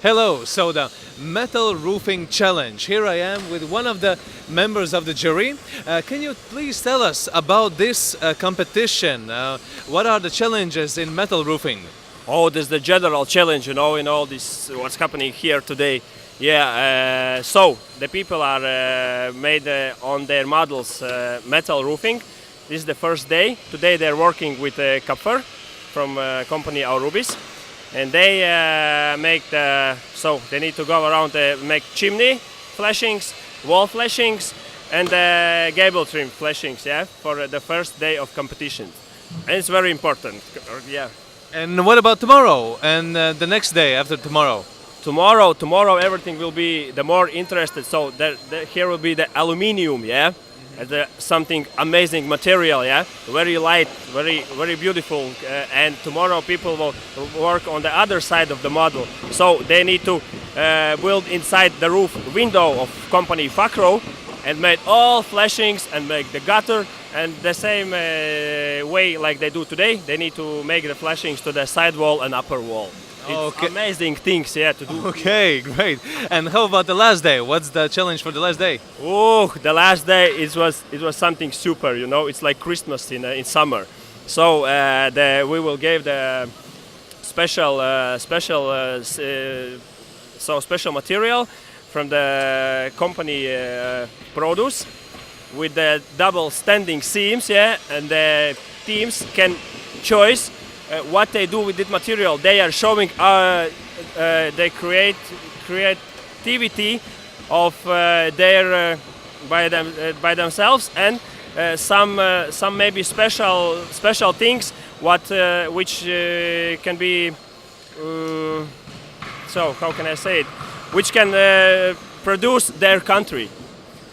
Hello, so the Metal Roofing Challenge. Here I am with one of the members of the jury. Can you please tell us about this competition? What are the challenges in metal roofing? Oh, this is the general challenge, in all this what's happening here today. Yeah, so the people are made on their models metal roofing. This is the first day. Today they're working with Kupfer from company Aurubis, and they they need to go around make chimney flashings, wall flashings, and gable trim flashings. Yeah, for the first day of competition, and it's very important. Yeah. And what about tomorrow and the next day after tomorrow? Tomorrow everything will be the more interested. So here will be the aluminium, yeah, and something amazing material, yeah, very light, very beautiful. And tomorrow people will work on the other side of the model. So they need to build inside the roof window of company Facade and make all flashings and make the gutter. And the same way like they do today, they need to make the flashings to the side wall and upper wall. It's Okay. amazing things, yeah, to do. Okay, great. And how about the last day? What's the challenge for the last day? Oh, the last day it was something super. It's like Christmas in summer. So we will give the special material from the company produce with the double standing seams, yeah, and the teams can choose what they do with this material. They are showing the creativity of their by themselves, and some maybe special things which can be so how can I say it, which can produce their country.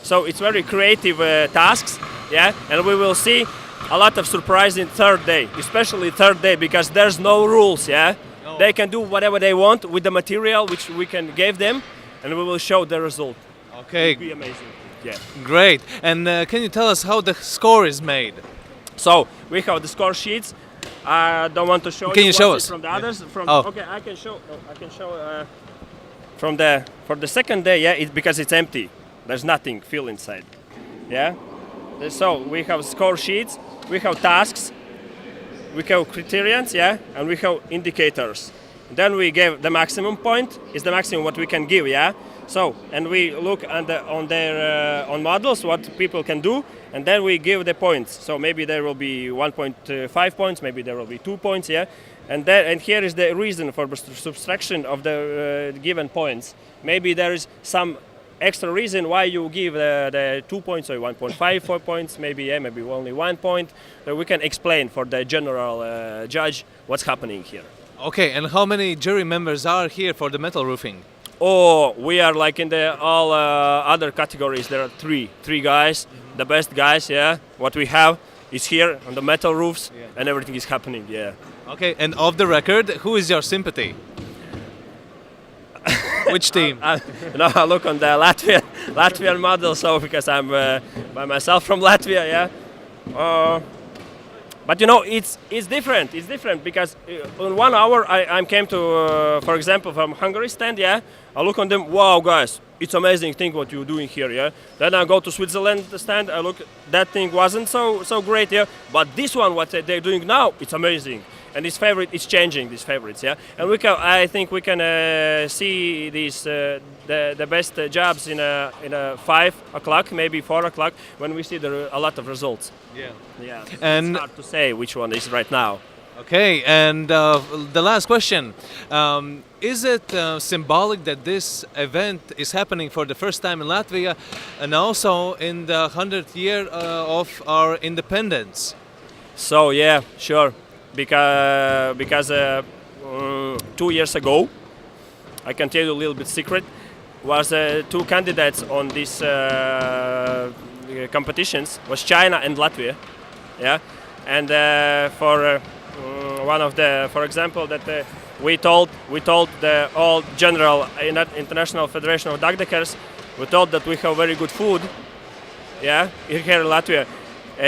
So it's very creative tasks, yeah, and we will see a lot of surprise in third day, especially third day, because there's no rules, yeah. No. They can do whatever they want with the material which we can give them, and we will show the result. Okay, It'll be amazing. Yeah. great. And can you tell us how the score is made? So we have the score sheets. I don't want to show Can you show what's us? from the others. Oh. Okay, I can show. For the second day, yeah, it's because it's empty. There's nothing fill inside. Yeah. So we have score sheets, we have tasks, we have criterions, yeah, and we have indicators. Then we give the maximum point is the maximum what we can give, yeah. So and we look on their models what people can do, and then we give the points. So maybe there will be 1.5 points, maybe there will be 2 points, yeah. And here is the reason for the subtraction of the given points. Maybe there is some extra reason why you give the 2 points or 1.5, 4 points, maybe maybe only 1 point. We can explain for the general judge what's happening here. Okay, and how many jury members are here for the metal roofing? Oh, we are like in the all other categories. There are three guys, the best guys. Yeah, what we have is here on the metal roofs, and everything is happening. Yeah. Okay, and off the record, who is your sympathy? Which team? I look on the Latvian model, so because I'm by myself from Latvia, yeah. But it's different. It's different because in 1 hour I came to, for example, from Hungary stand, yeah. I look on them, wow, guys, it's amazing thing what you're doing here, yeah. Then I go to Switzerland stand, I look, that thing wasn't so great, yeah. But this one, what they're doing now, it's amazing. And this favorite is changing, these favorites, yeah. And I think we can see these the best jobs in a 5 o'clock, maybe 4 o'clock, when we see a lot of results. Yeah. And it's hard to say which one is right now. okay, and the last question: is it symbolic that this event is happening for the first time in Latvia, and also in the 100th year of our independence? So yeah, sure. Because 2 years ago, I can tell you a little bit secret, was 2 candidates on these competitions, was China and Latvia, yeah, and for one of the, for example, that we told the all general International Federation of Dagdeckers, we told that we have very good food, yeah, here in Latvia.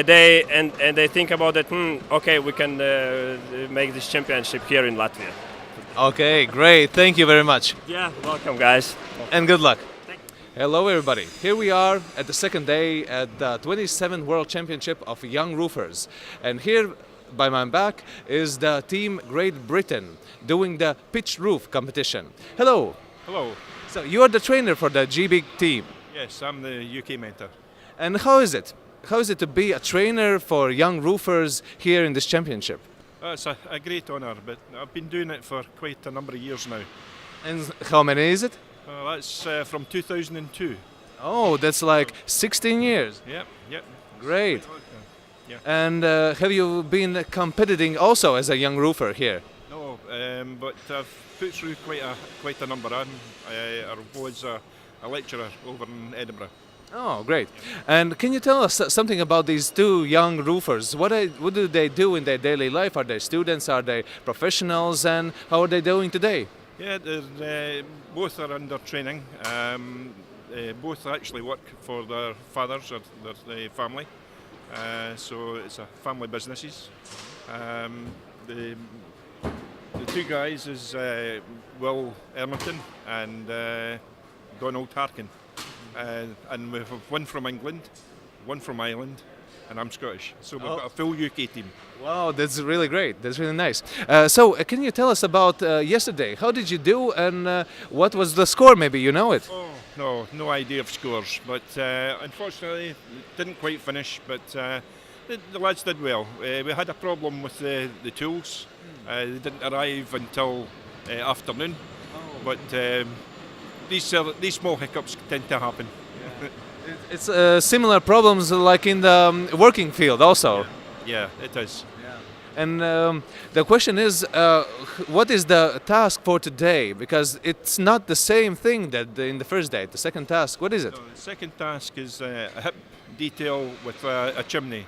They think about it. Okay, we can make this championship here in Latvia. Okay, great. Thank you very much. Yeah, welcome, guys. And good luck. Hello, everybody. Here we are at the second day at the 27th World Championship of Young Roofers. And here by my back is the team Great Britain doing the pitch roof competition. Hello. Hello. So you are the trainer for the GB team. Yes, I'm the UK mentor. And how is it? How is it to be a trainer for young roofers here in this championship? It's a great honour, but I've been doing it for quite a number of years now. And how many is it? That's from 2002. Oh, that's like 16 years. Yep, yep. Great. Yeah. And have you been competing also as a young roofer here? No, but I've put through quite a number. I was a lecturer over in Edinburgh. Oh, great. And can you tell us something about these two young roofers? What do they do in their daily life? Are they students? Are they professionals? And how are they doing today? Yeah, both are under training. Both actually work for their fathers or their family. So it's a family businesses. The two guys is Will Ermington and Donald Harkin. And we have one from England, one from Ireland, and I'm Scottish. So we've got a full UK team. Wow, that's really great. That's really nice. So can you tell us about yesterday? How did you do and what was the score? Maybe you know it. Oh, no idea of scores, but unfortunately didn't quite finish, but the lads did well. We had a problem with the tools. They didn't arrive until afternoon, but these small hiccups tend to happen. It's similar problems like in the working field also. Yeah, it is. And the question is, what is the task for today? Because it's not the same thing that in the first day. The second task, what is it? So the second task is a hip detail with a chimney.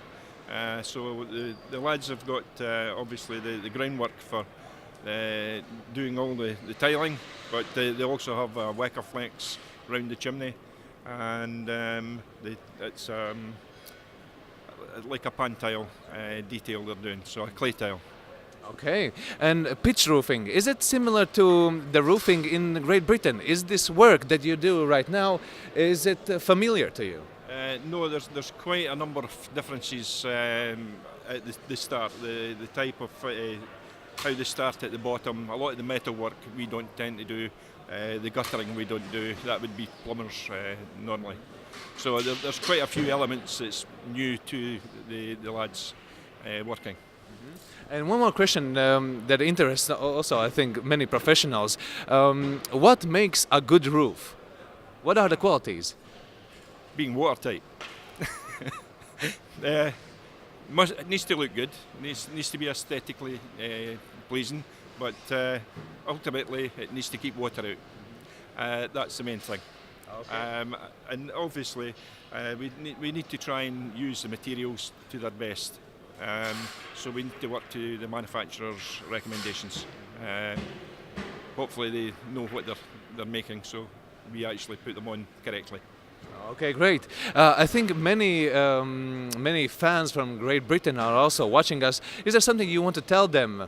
So the lads have got obviously the groundwork for doing all the tiling, but they also have a Wecker flex round the chimney, and it's like a pan tile detail they're doing, so a clay tile. Okay. And pitch roofing, is it similar to the roofing in Great Britain? Is this work that you do right now, is it familiar to you? No, there's quite a number of differences at the start. The type of how they start at the bottom. A lot of the metal work we don't tend to do. The guttering we don't do. That would be plumbers normally. So there's quite a few elements that's new to the lads working. And one more question that interests also, I think, many professionals. What makes a good roof? What are the qualities? Being watertight. It needs to look good. Needs to be aesthetically pleasing, but ultimately it needs to keep water out. That's the main thing. Okay. And obviously we need to try and use the materials to their best. So we need to work to the manufacturer's recommendations. Hopefully they know what they're making, so we actually put them on correctly. Okay, great. I think many fans from Great Britain are also watching us. Is there something you want to tell them?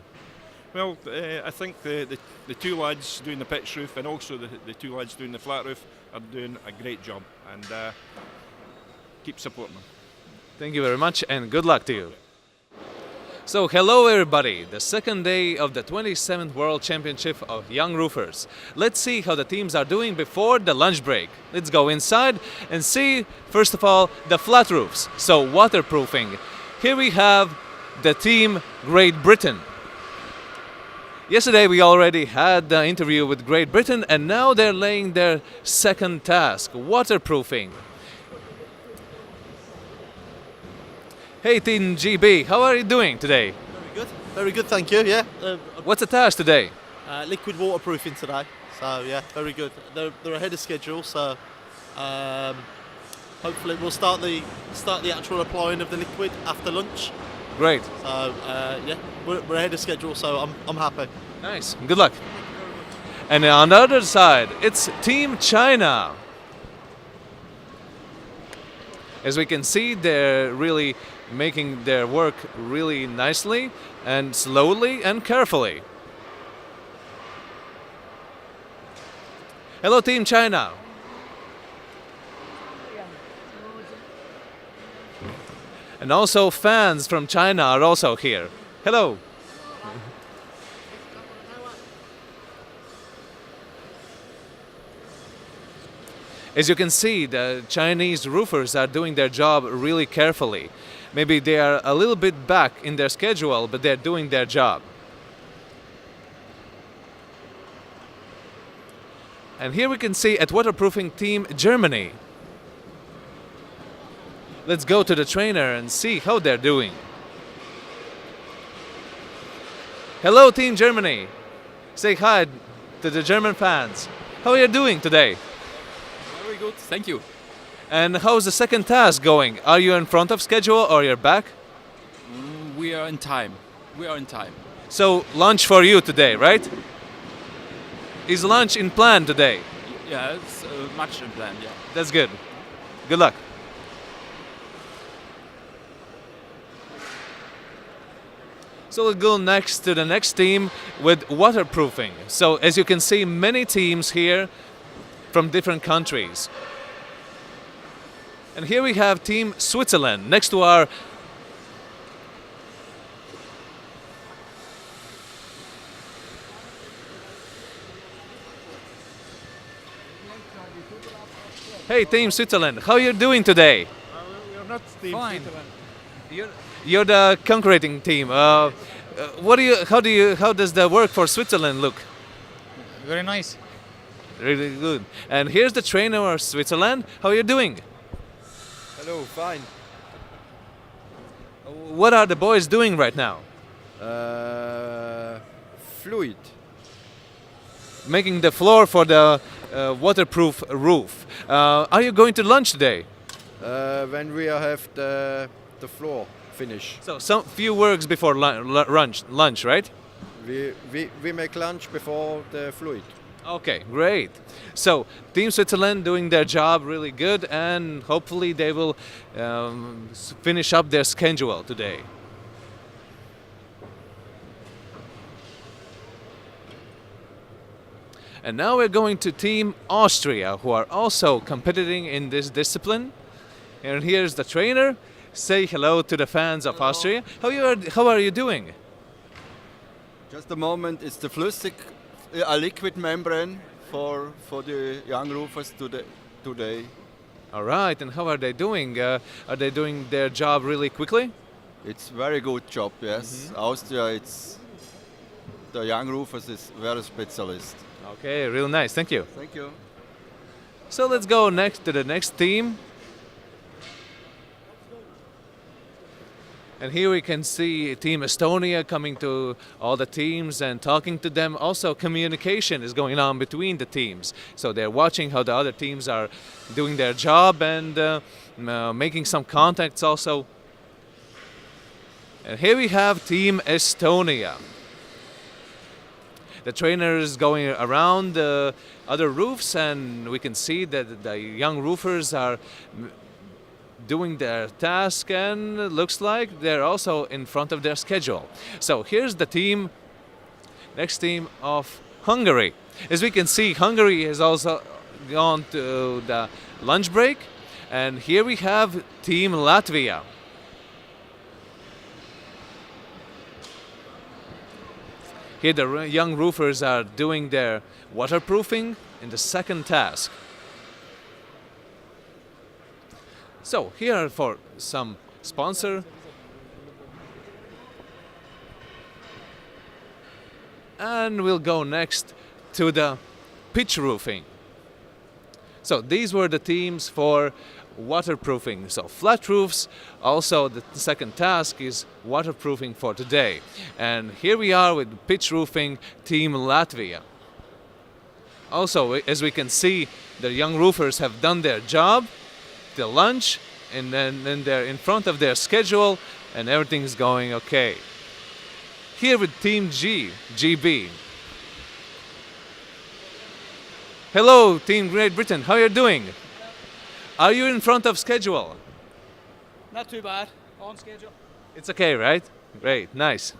Well, I think the two lads doing the pitch roof and also the two lads doing the flat roof are doing a great job, and keep supporting them. Thank you very much and good luck to you. So hello everybody, the second day of the 27th World Championship of Young Roofers. Let's see how the teams are doing before the lunch break. Let's go inside and see, first of all, the flat roofs, so waterproofing. Here we have the team Great Britain. Yesterday we already had the interview with Great Britain and now they're laying their second task, waterproofing. Hey Team GB, how are you doing today? Very good, thank you, yeah. What's the task today? Liquid waterproofing today, so yeah, very good. They're ahead of schedule, so hopefully we'll start the actual applying of the liquid after lunch. Great. So yeah, we're ahead of schedule, so I'm happy. Nice, good luck. And on the other side, it's Team China. As we can see, they're really making their work really nicely and slowly and carefully. Hello, Team China. And also fans from China are also here. Hello. As you can see, the Chinese roofers are doing their job really carefully. Maybe they are a little bit back in their schedule, but they're doing their job. And here we can see at waterproofing team Germany. Let's go to the trainer and see how they're doing. Hello, Team Germany. Say hi to the German fans. How are you doing today? Very good, thank you. And how's the second task going? Are you in front of schedule or you're back? We are in time. We are in time. So lunch for you today, right? Is lunch in plan today? Yeah, it's much in plan. Yeah. That's good. Good luck. So we'll go next to the next team with waterproofing. So as you can see, many teams here from different countries. And here we have Team Switzerland next to our Hey, Team Switzerland, how are you doing today? We are not Team Fine. Switzerland. You're the concreting team. How does the work for Switzerland look? Very nice. Really good. And here's the trainer of Switzerland. How are you doing? Hello, fine. What are the boys doing right now? Fluid. Making the floor for the waterproof roof. Are you going to lunch today? When we have the floor finish. So some few works before lunch, right? We make lunch before the fluid. Okay, great. So Team Switzerland doing their job really good, and hopefully they will finish up their schedule today. And now we're going to Team Austria, who are also competing in this discipline. And here's the trainer. Say hello to the fans of Austria. How are you doing? Just a moment, it's the flüssig, a liquid membrane for the young roofers today. All right, and how are they doing? Are they doing their job really quickly? It's very good job, yes. Austria, it's the young roofers is very specialist. Okay, real nice. Thank you. Thank you. So let's go next to the next team. And here we can see Team Estonia coming to all the teams and talking to them. Also, communication is going on between the teams. So they're watching how the other teams are doing their job and making some contacts also. And here we have Team Estonia. The trainer is going around the other roofs, and we can see that the young roofers are doing their task, and it looks like they're also in front of their schedule. So here's the team, next team of Hungary. As we can see, Hungary has also gone to the lunch break, and here we have Team Latvia. Here the young roofers are doing their waterproofing in the second task. So here for some sponsor. And we'll go next to the pitch roofing. So these were the teams for waterproofing. So flat roofs, also the second task is waterproofing for today. And here we are with pitch roofing Team Latvia. Also, as we can see, the young roofers have done their job, the lunch, and then they're in front of their schedule and everything's going okay. Here with Team GB. Hello, Team Great Britain, how are you doing? Are you in front of schedule? Not too bad. On schedule. It's okay, right? Great, nice.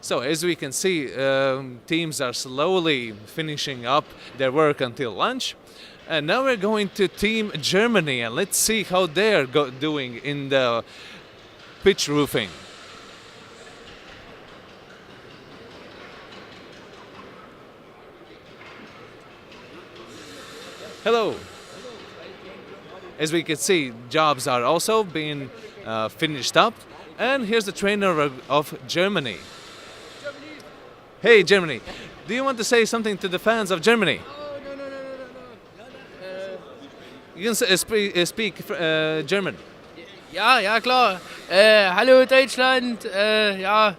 So as we can see, teams are slowly finishing up their work until lunch. And now we're going to Team Germany, and let's see how they're doing in the pitch roofing. Hello. As we can see, jobs are also being finished up. And here's the trainer of Germany. Hey, Germany. Do you want to say something to the fans of Germany? You can speak German. Ja, ja, klar. Hallo Deutschland. Ja.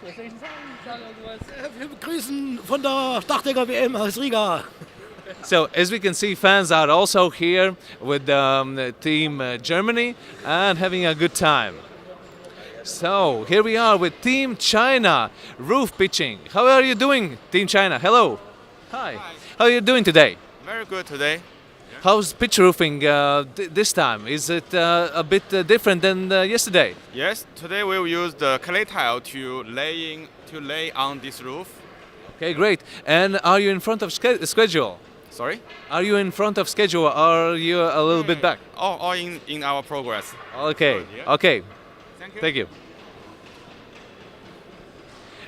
Was soll ich denn sagen? Wir begrüßen von der Dachdecker WM aus Riga. So, as we can see, fans are also here with Team Germany and having a good time. So, here we are with Team China, roof pitching. How are you doing, Team China? Hello. Hi. How are you doing today? Very good today. How's pitch roofing this time? Is it a bit different than yesterday? Yes, today we will use the clay tile to lay on this roof. Okay, great. And are you in front of schedule? Sorry? Are you in front of schedule or are you a little bit back? All in our progress. Okay, Good, yeah. okay. Thank you. Thank you.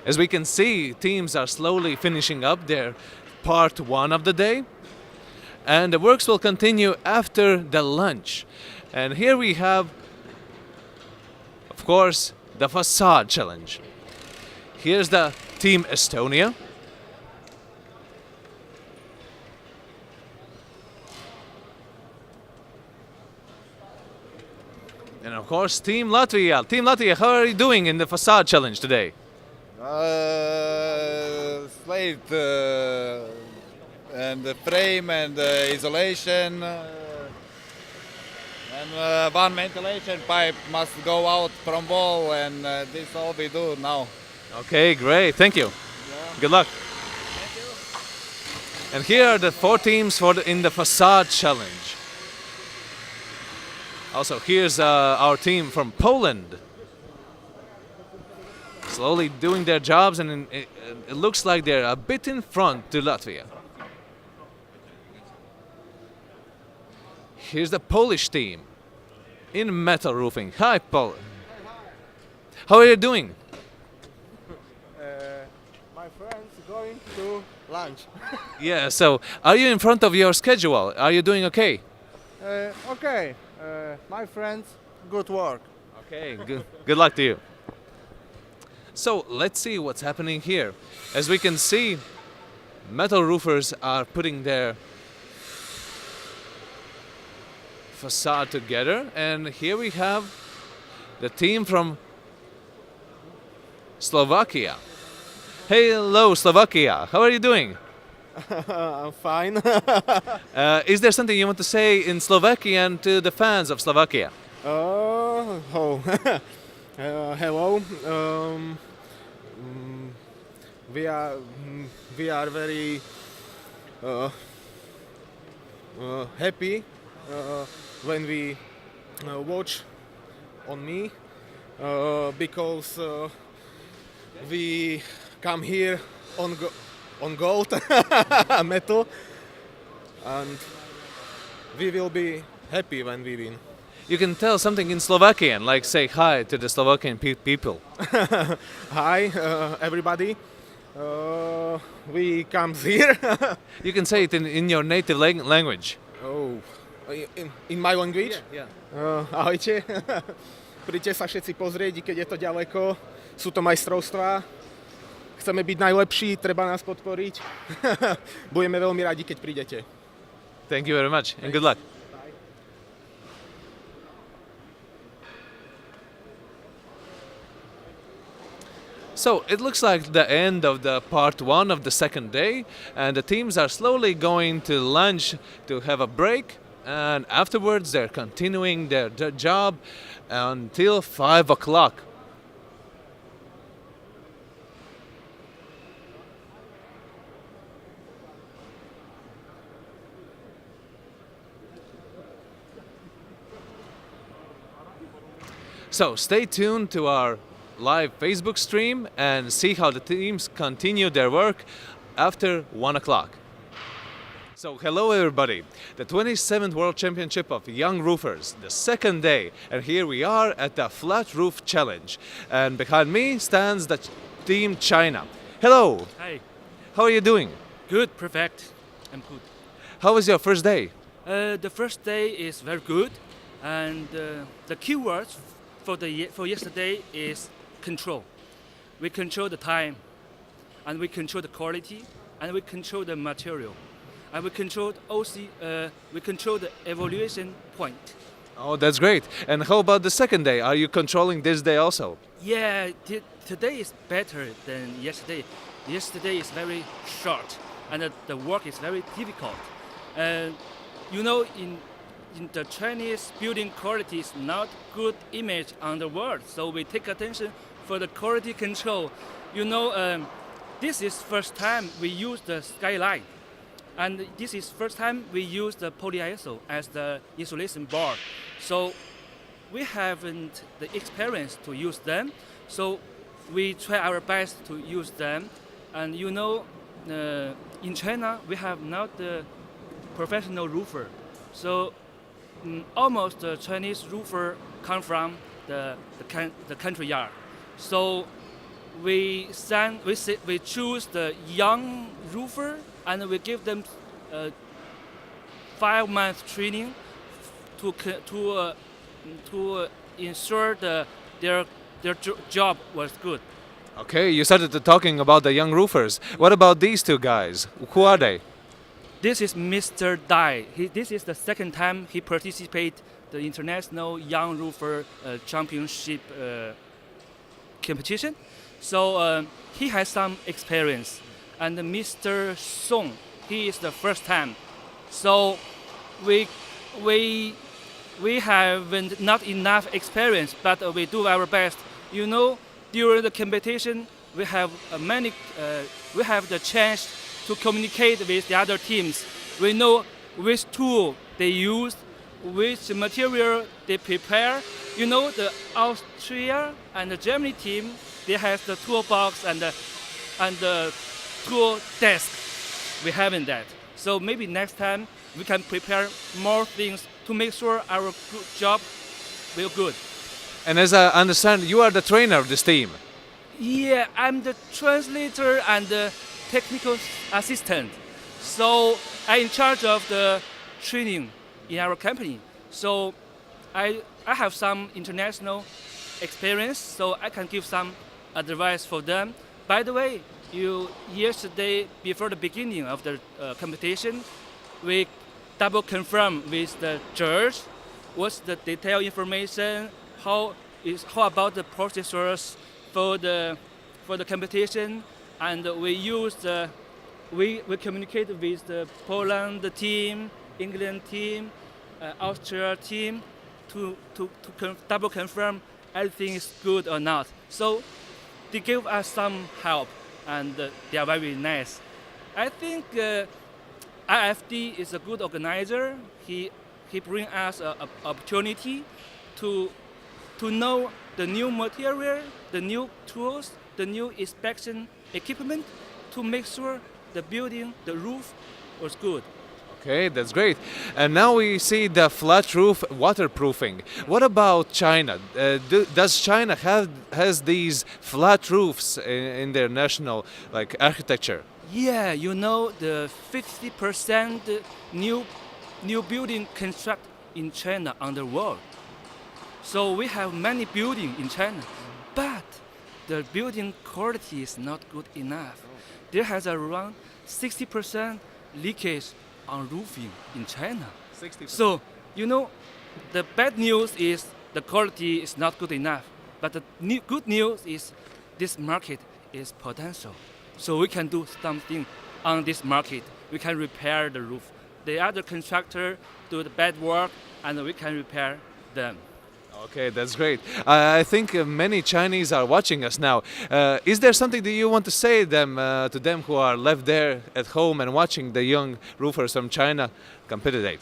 As we can see, teams are slowly finishing up their part 1 of the day. And the works will continue after the lunch. And here we have, of course, the Facade challenge. Here's the Team Estonia. And of course, Team Latvia. Team Latvia, how are you doing in the Facade challenge today? Slate and the frame and isolation and one ventilation pipe must go out from wall, and this all we do now. Okay, great. Thank you. Good luck. And here are the 4 teams in the Facade challenge. Also, here's our team from Poland. Slowly doing their jobs, and it looks like they're a bit in front to Latvia. Here's the Polish team in metal roofing. Hi, Poland. How are you doing? My friends going to lunch. Yeah, so are you in front of your schedule? Are you doing okay? Okay, my friends, good work. Okay, good luck to you. So let's see what's happening here. As we can see, metal roofers are putting their facade together, and here we have the team from Slovakia. Hello, Slovakia. How are you doing? I'm fine. Is there something you want to say in Slovakian to the fans of Slovakia? Hello. We are very happy when we watch on me because we come here on gold metal, and we will be happy when we win. You can tell something in Slovakian, like say hi to the Slovakian people. Hi, everybody. We come here. You can say it in your native language. Oh, in my language? Yeah. Ahojte. Príďte sa všetci pozrieť, keď je to ďaleko. Sú to majstrovstvá. Chceme byť najlepší, treba nás podporiť. Budeme veľmi radi, keď prídete. Thank you very much and good luck. So it looks like the end of the part 1 of the second day, and the teams are slowly going to lunch to have a break, and afterwards they're continuing their job until 5 o'clock. So stay tuned to our live Facebook stream and see how the teams continue their work after 1 o'clock. So hello everybody, the 27th World Championship of Young Roofers, the second day, and here we are at the Flat Roof Challenge. And behind me stands the team China. Hello! Hi. How are you doing? Good, perfect. I'm good. How was your first day? The first day is very good, and the keywords for yesterday is control. We control the time, and we control the quality, and we control the material, and we control we control the evaluation point. Oh, that's great. And how about the second day? Are you controlling this day also? Yeah, today is better than yesterday. Yesterday is very short, and the work is very difficult. You know, in the Chinese building quality is not good image on the world, so we take attention for the quality control. You know, this is first time we use the skyline, and this is first time we use the polyiso as the insulation board. So we haven't the experience to use them, so we try our best to use them. And you know, in China we have not the professional roofer, so almost the Chinese roofer come from the country yard. So we choose the young roofer, and we give them 5 months training to ensure their job was good. Okay, you started talking about the young roofers. What about these two guys? Who are they? This is Mr. Dai. This is the second time he participates the International Young Roofer Championship competition. So he has some experience. And Mr. Song, he is the first time. So we haven't not enough experience, but we do our best. You know, during the competition, we have we have the chance to communicate with the other teams. We know which tool they use, which material they prepare. You know, the Austria and the Germany team, they have the toolbox and the tool desk. We haven't that. So maybe next time we can prepare more things to make sure our job will good. And as I understand, you are the trainer of this team. Yeah, I'm the translator and the technical assistant. So I'm in charge of the training in our company. So I have some international experience, so I can give some advice for them. By the way, yesterday before the beginning of the competition, we double confirm with the judge what's the detailed information, how about the procedures for the competition, and we communicate with the Poland team, England team, Austria team to double confirm everything is good or not. So they give us some help, and they are very nice. I think IFD is a good organizer. He brings us an opportunity to know the new material, the new tools, the new inspection equipment to make sure the building, the roof was good. Okay, that's great. And now we see the flat roof waterproofing. What about China? Does China has these flat roofs in their national architecture? Yeah, you know, the 50% new building construct in China on the world. So we have many buildings in China, but the building quality is not good enough. There has around 60% leakage on roofing in China. 60%. So, you know, the bad news is the quality is not good enough. But the good news is this market is potential. So we can do something on this market. We can repair the roof. The other contractor do the bad work, and we can repair them. Okay, that's great. I think many Chinese are watching us now. Is there something that you want to say to them who are left there at home and watching the young roofers from China compete?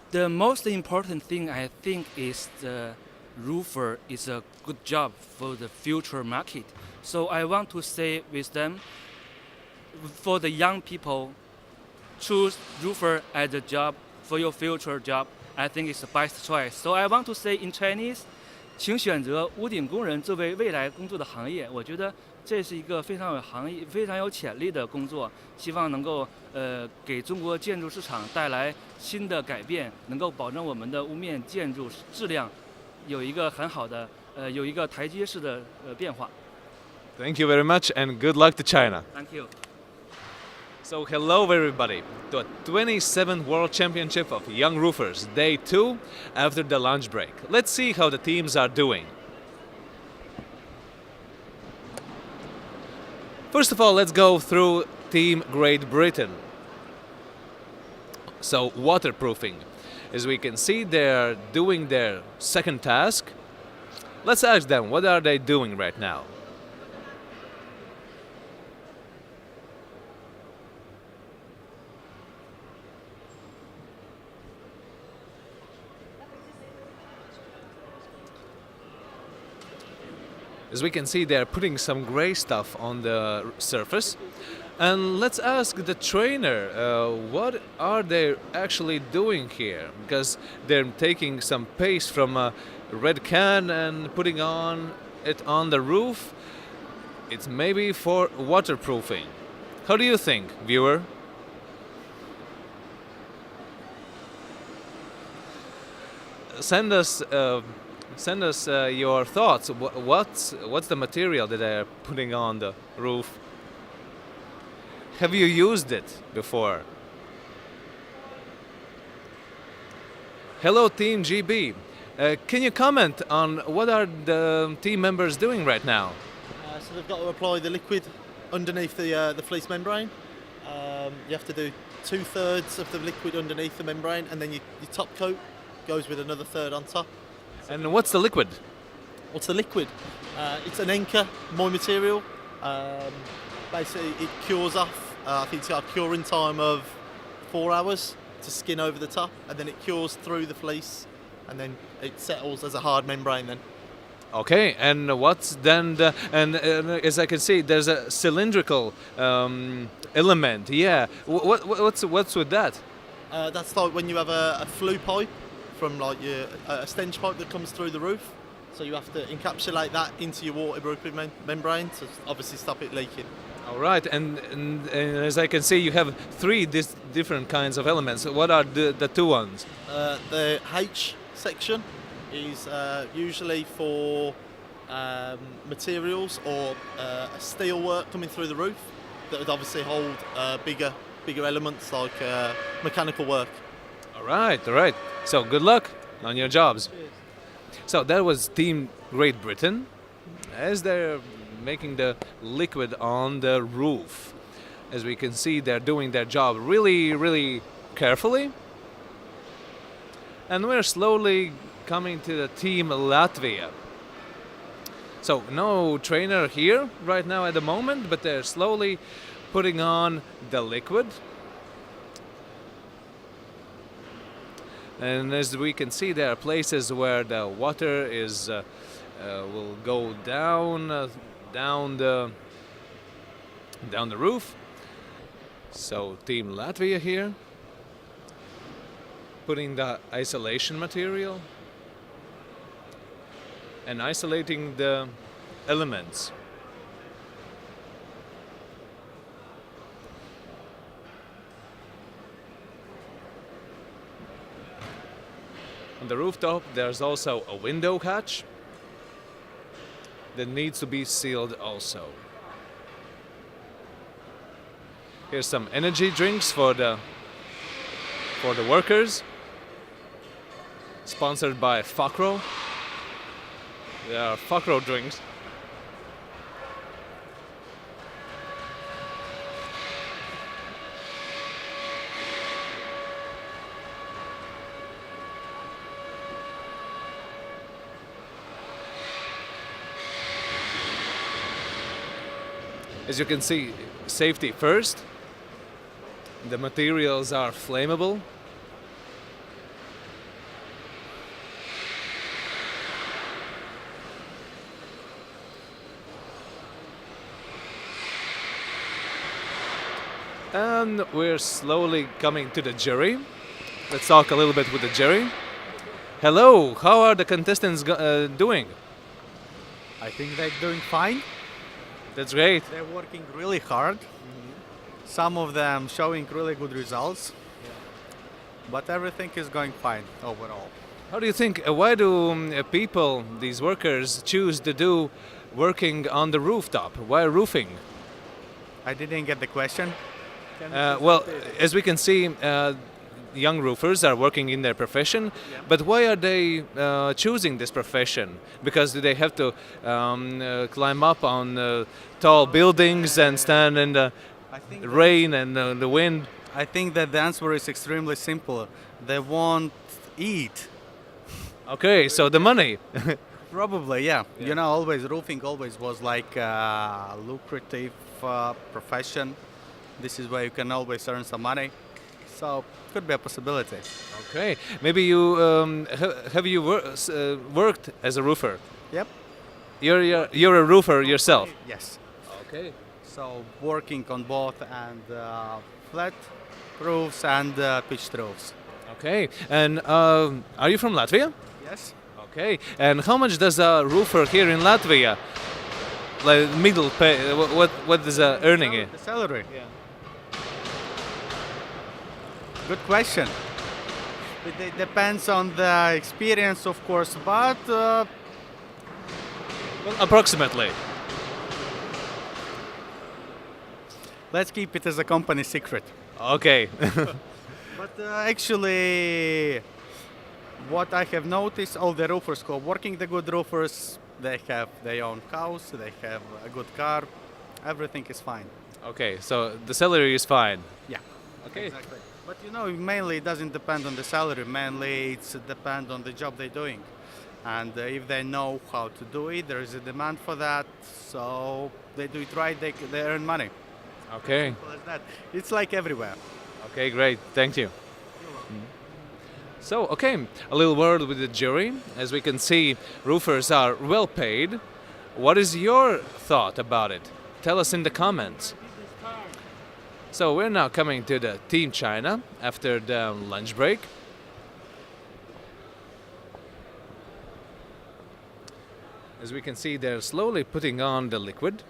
The most important thing I think is roofer is a good job for the future market. So I want to say with them, for the young people, choose roofer as a job for your future job. I think it's the best choice. So I want to say in Chinese, 请选择屋顶工人作为未来工作的行业。我觉得这是一个非常有潜力的工作，希望能够给中国建筑市场带来新的改变，能够保证我们的屋面建筑质量有一个很好的有一个台阶式的变化。Thank you very much and good luck to China. Thank you. So hello everybody to the 27th World Championship of Young Roofers, Day 2 after the lunch break. Let's see how the teams are doing. First of all, let's go through Team Great Britain. So waterproofing. As we can see, they're doing their second task. Let's ask them, what are they doing right now? As we can see, they're putting some gray stuff on the surface. And let's ask the trainer, what are they actually doing here? Because they're taking some paste from a red can and putting it on the roof. It's maybe for waterproofing. How do you think, viewer? Send us your thoughts. What's the material that they're putting on the roof? Have you used it before? Hello, Team GB. Can you comment on what are the team members doing right now? So they've got to apply the liquid underneath the fleece membrane. You have to do 2/3 of the liquid underneath the membrane, and then your top coat goes with another third on top. And what's the liquid? What's the liquid? It's an Enca Moy material. Basically, it cures off. I think it's got a curing time of 4 hours to skin over the top, and then it cures through the fleece, and then it settles as a hard membrane then. Okay, and what's then the, and as I can see, there's a cylindrical element. Yeah, what's with that? That's like when you have a flue pipe from like a stench pipe that comes through the roof. So you have to encapsulate that into your waterproofing membrane to obviously stop it leaking. All right, and as I can see, you have 3 different kinds of elements. What are the 2 ones? The H section is usually for materials or steel work coming through the roof that would obviously hold bigger elements like mechanical work. All right. So good luck on your jobs. Cheers. So that was Team Great Britain as they're making the liquid on the roof. As we can see, they're doing their job really carefully. And we're slowly coming to the Team Latvia. So no trainer here right now at the moment, but they're slowly putting on the liquid. And as we can see, there are places where the water is will go down the roof. So Team Latvia here, putting the isolation material and isolating the elements. On the rooftop, there's also a window hatch that needs to be sealed also. Here's some energy drinks for the workers, sponsored by Facade. They are Facade drinks. As you can see, safety first. The materials are flammable. And we're slowly coming to the jury. Let's talk a little bit with the jury. Hello, how are the contestants doing? I think they're doing fine. That's great. They're working really hard. Some of them showing really good results. But everything is going fine overall. How do you think, why do people, these workers, choose to do working on the rooftop? Why roofing? I didn't get the question. Well, as we can see, young roofers are working in their profession, but why are they choosing this profession? Because they have to climb up on tall buildings and stand in the rain and the wind? I think that the answer is extremely simple. They won't eat. Okay, so the money. Probably, yeah. You know, always roofing always was like a lucrative profession. This is where you can always earn some money. So could be a possibility. Okay, maybe you have you worked as a roofer? Yep. You're a roofer yourself. Yes. Okay. So working on both and flat roofs and pitched roofs. Okay, and are you from Latvia? Yes. Okay, and how much does a roofer here in Latvia, like middle pay? What is earning it? The salary. Yeah. Good question. It depends on the experience, of course, but well, approximately. Let's keep it as a company secret. Okay. But actually, what I have noticed, all the roofers who are working, the good roofers, they have their own house, they have a good car, everything is fine. Okay, so the salary is fine. Yeah. Okay. Exactly. But you know, mainly it doesn't depend on the salary. Mainly it's depend on the job they're doing, and if they know how to do it, there is a demand for that. So they do it right, they earn money. Okay. Simple as that. It's like everywhere. Okay, great. Thank you. So, okay, a little word with the jury. As we can see, roofers are well paid. What is your thought about it? Tell us in the comments. So we're now coming to the Team China after the lunch break. As we can see, they're slowly putting on the liquid.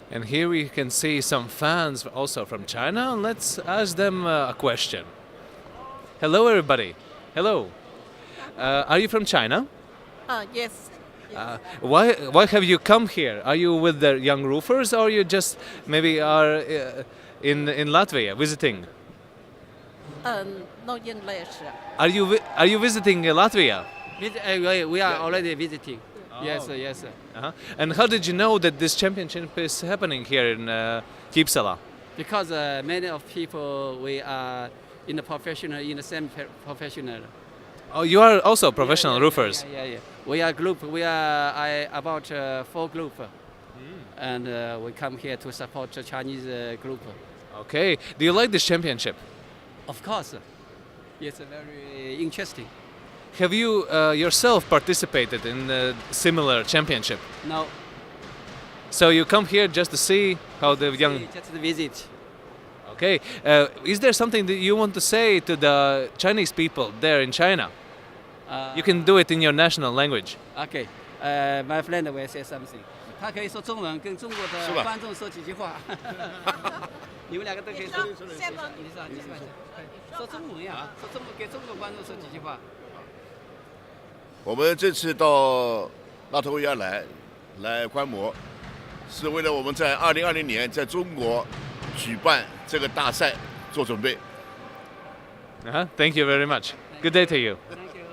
And here we can see some fans also from China. Let's ask them a question. Hello, everybody. Hello. Are you from China? Yes. Why have you come here? Are you with the young roofers, or you just maybe are in Latvia visiting? No English. Are you visiting Latvia? We are already visiting. Oh. Yes, yes. Uh-huh. And how did you know that this championship is happening here in Kipsala? Because many of people we are in the professional, in the same professional. Oh, you are also professional roofers. Yeah. We are group. We are about 4 group, and we come here to support the Chinese group. Okay. Do you like this championship? Of course. It's very interesting. Have you yourself participated in a similar championship? No. So you come here just to see how the young... Just to visit. Okay. Is there something that you want to say to the Chinese people there in China? You can do it in your national language. Okay. My friend will say something. 他可以说中文，跟中国的观众说几句话。你们两个都可以说。你说中文呀，说中文给中国观众说几句话。我们这次到拉脱维亚来观摩，是为了我们在2020年在中国举办这个大赛做准备。Thank you very much. Good day to you. Thank you.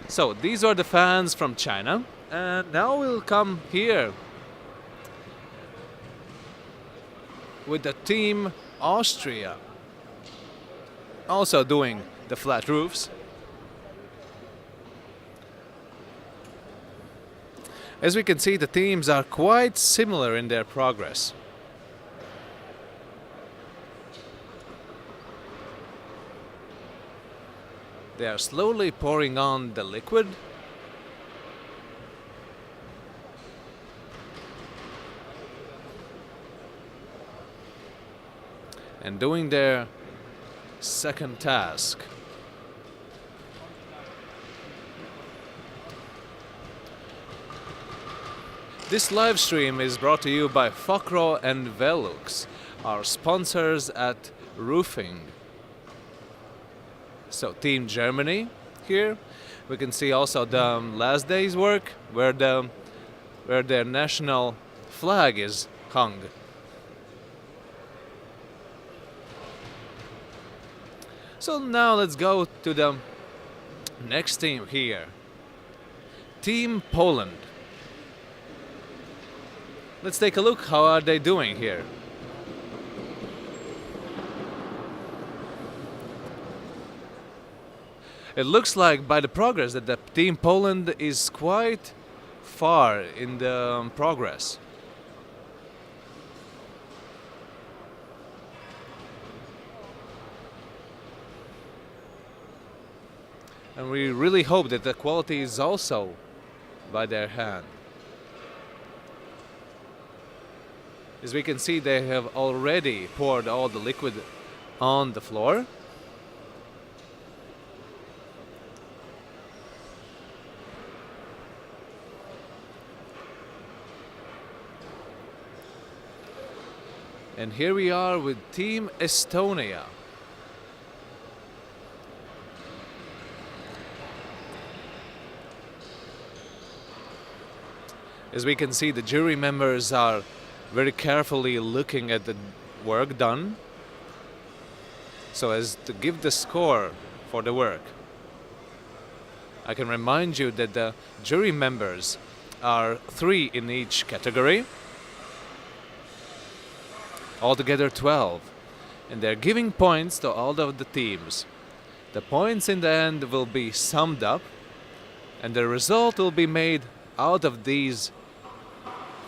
So these are the fans from China. And now we'll come here with the team Austria, also doing the flat roofs. As we can see, the teams are quite similar in their progress. They are slowly pouring on the liquid. And doing their second task. This live stream is brought to you by Facade and Velux, our sponsors at roofing. So Team Germany here. We can see also the last day's work where their national flag is hung. So now let's go to the next team here. Team Poland. Let's take a look. How are they doing here? It looks like by the progress that the Team Poland is quite far in the progress. And we really hope that the quality is also by their hand. As we can see, they have already poured all the liquid on the floor. And here we are with Team Estonia. As we can see, the jury members are very carefully looking at the work done, so as to give the score for the work. I can remind you that the jury members are 3 in each category, altogether 12, and they're giving points to all of the teams. The points in the end will be summed up, and the result will be made out of these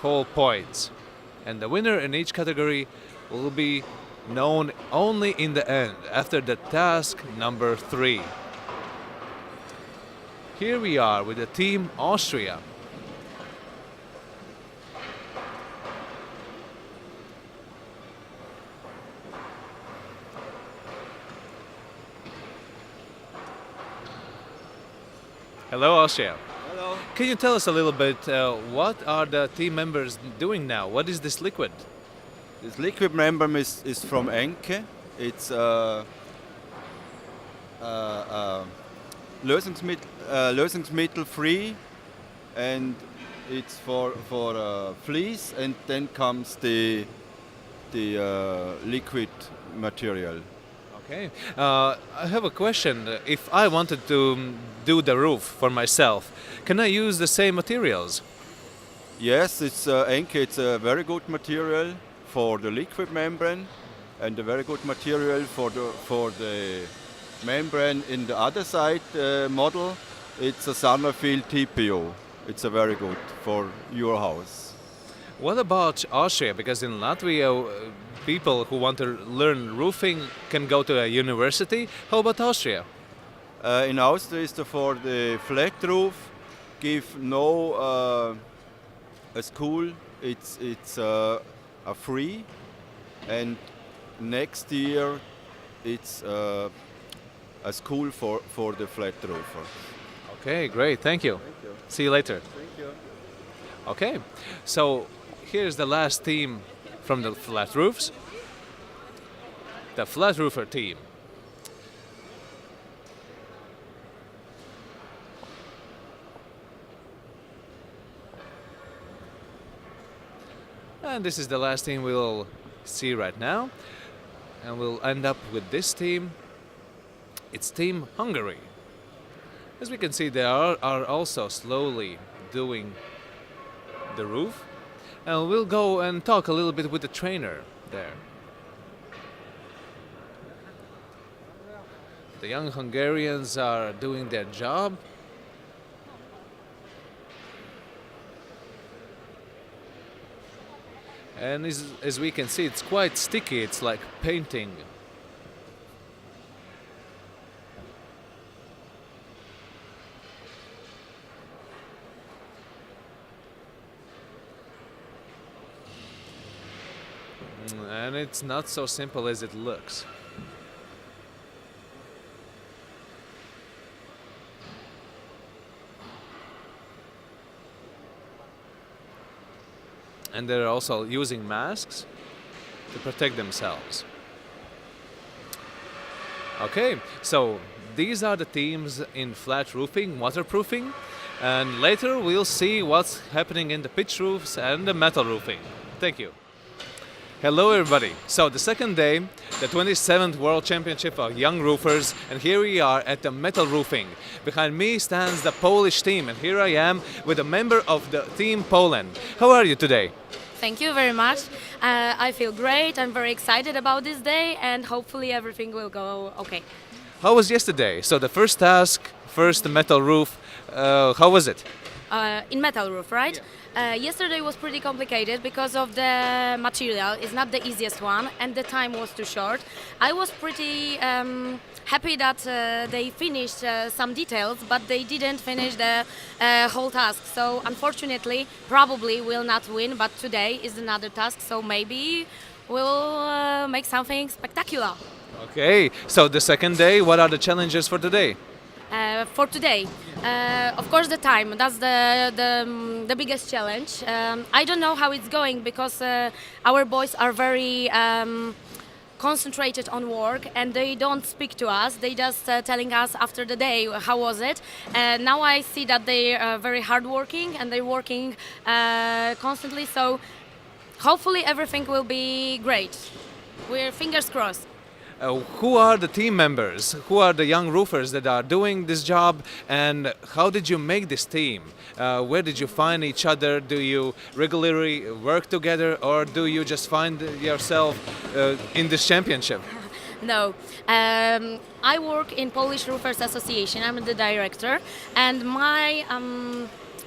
whole points. And the winner in each category will be known only in the end, after the task number 3. Here we are with the Team Austria. Hello, Austria. Hello. Can you tell us a little bit what are the team members doing now? What is this liquid? This liquid membrane is from Enke. It's Lösungsmittel free, and it's for fleece, and then comes the liquid material. Okay. I have a question. If I wanted to do the roof for myself, can I use the same materials? Yes, it's Enke. It's a very good material for the liquid membrane, and a very good material for the membrane in the other side model. It's a Summerfield TPO. It's a very good for your house. What about Austria? Because in Latvia, people who want to learn roofing can go to a university. How about Austria? In Austria, for the flat roof, give no a school. It's a free, and next year it's a school for the flat roofer. Okay, great. Thank you. Thank you. See you later. Thank you. Okay, so here's the last team from the flat roofs. The flat roofer team. And this is the last team we'll see right now. And we'll end up with this team. It's Team Hungary. As we can see, they are also slowly doing the roof. And we'll go and talk a little bit with the trainer there. The young Hungarians are doing their job. And as we can see, it's quite sticky. It's like painting. And it's not so simple as it looks. And they're also using masks to protect themselves. Okay, so these are the teams in flat roofing, waterproofing, and later we'll see what's happening in the pitch roofs and the metal roofing. Thank you. Hello everybody. So the second day, the 27th World Championship of Young Roofers, and here we are at the metal roofing. Behind me stands the Polish team, and here I am with a member of the team Poland. How are you today? Thank you very much. I feel great. I'm very excited about this day, and hopefully everything will go okay. How was yesterday? So the first task, first metal roof, how was it? In metal roof, right? Yesterday was pretty complicated because of the material. It's not the easiest one, and the time was too short. I was pretty happy that they finished some details, but they didn't finish the whole task. So unfortunately, probably will not win. But today is another task, so maybe we'll make something spectacular. Okay. So the second day, what are the challenges for today? For today, of course, the time. That's the biggest challenge. I don't know how it's going because our boys are very concentrated on work and they don't speak to us. They just telling us after the day how was it. Now I see that they are very hardworking and they're working constantly. So hopefully everything will be great. We're fingers crossed. Who are the team members? Who are the young roofers that are doing this job? And how did you make this team? Where did you find each other? Do you regularly work together, or do you just find yourself in this championship? No, I work in Polish Roofers Association. I'm the director, and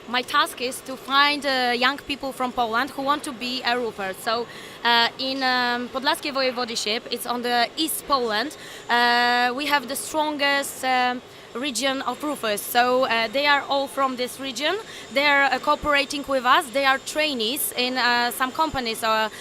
my task is to find young people from Poland who want to be a roofer. So in Podlaskie Voivodeship, it's on the East Poland, we have the strongest region of roofers. So they are all from this region. They are cooperating with us. They are trainees in some companies or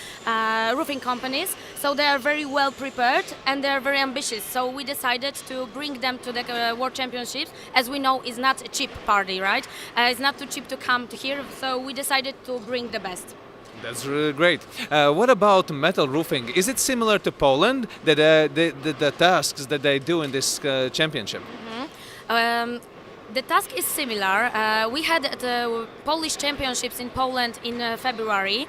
roofing companies. So they are very well prepared and they are very ambitious. So we decided to bring them to the World Championships. As we know, it's not a cheap party, right? It's not too cheap to come to here. So we decided to bring the best. That's really great. What about metal roofing? Is it similar to Poland, the tasks that they do in this championship? The task is similar. We had the Polish Championships in Poland in February.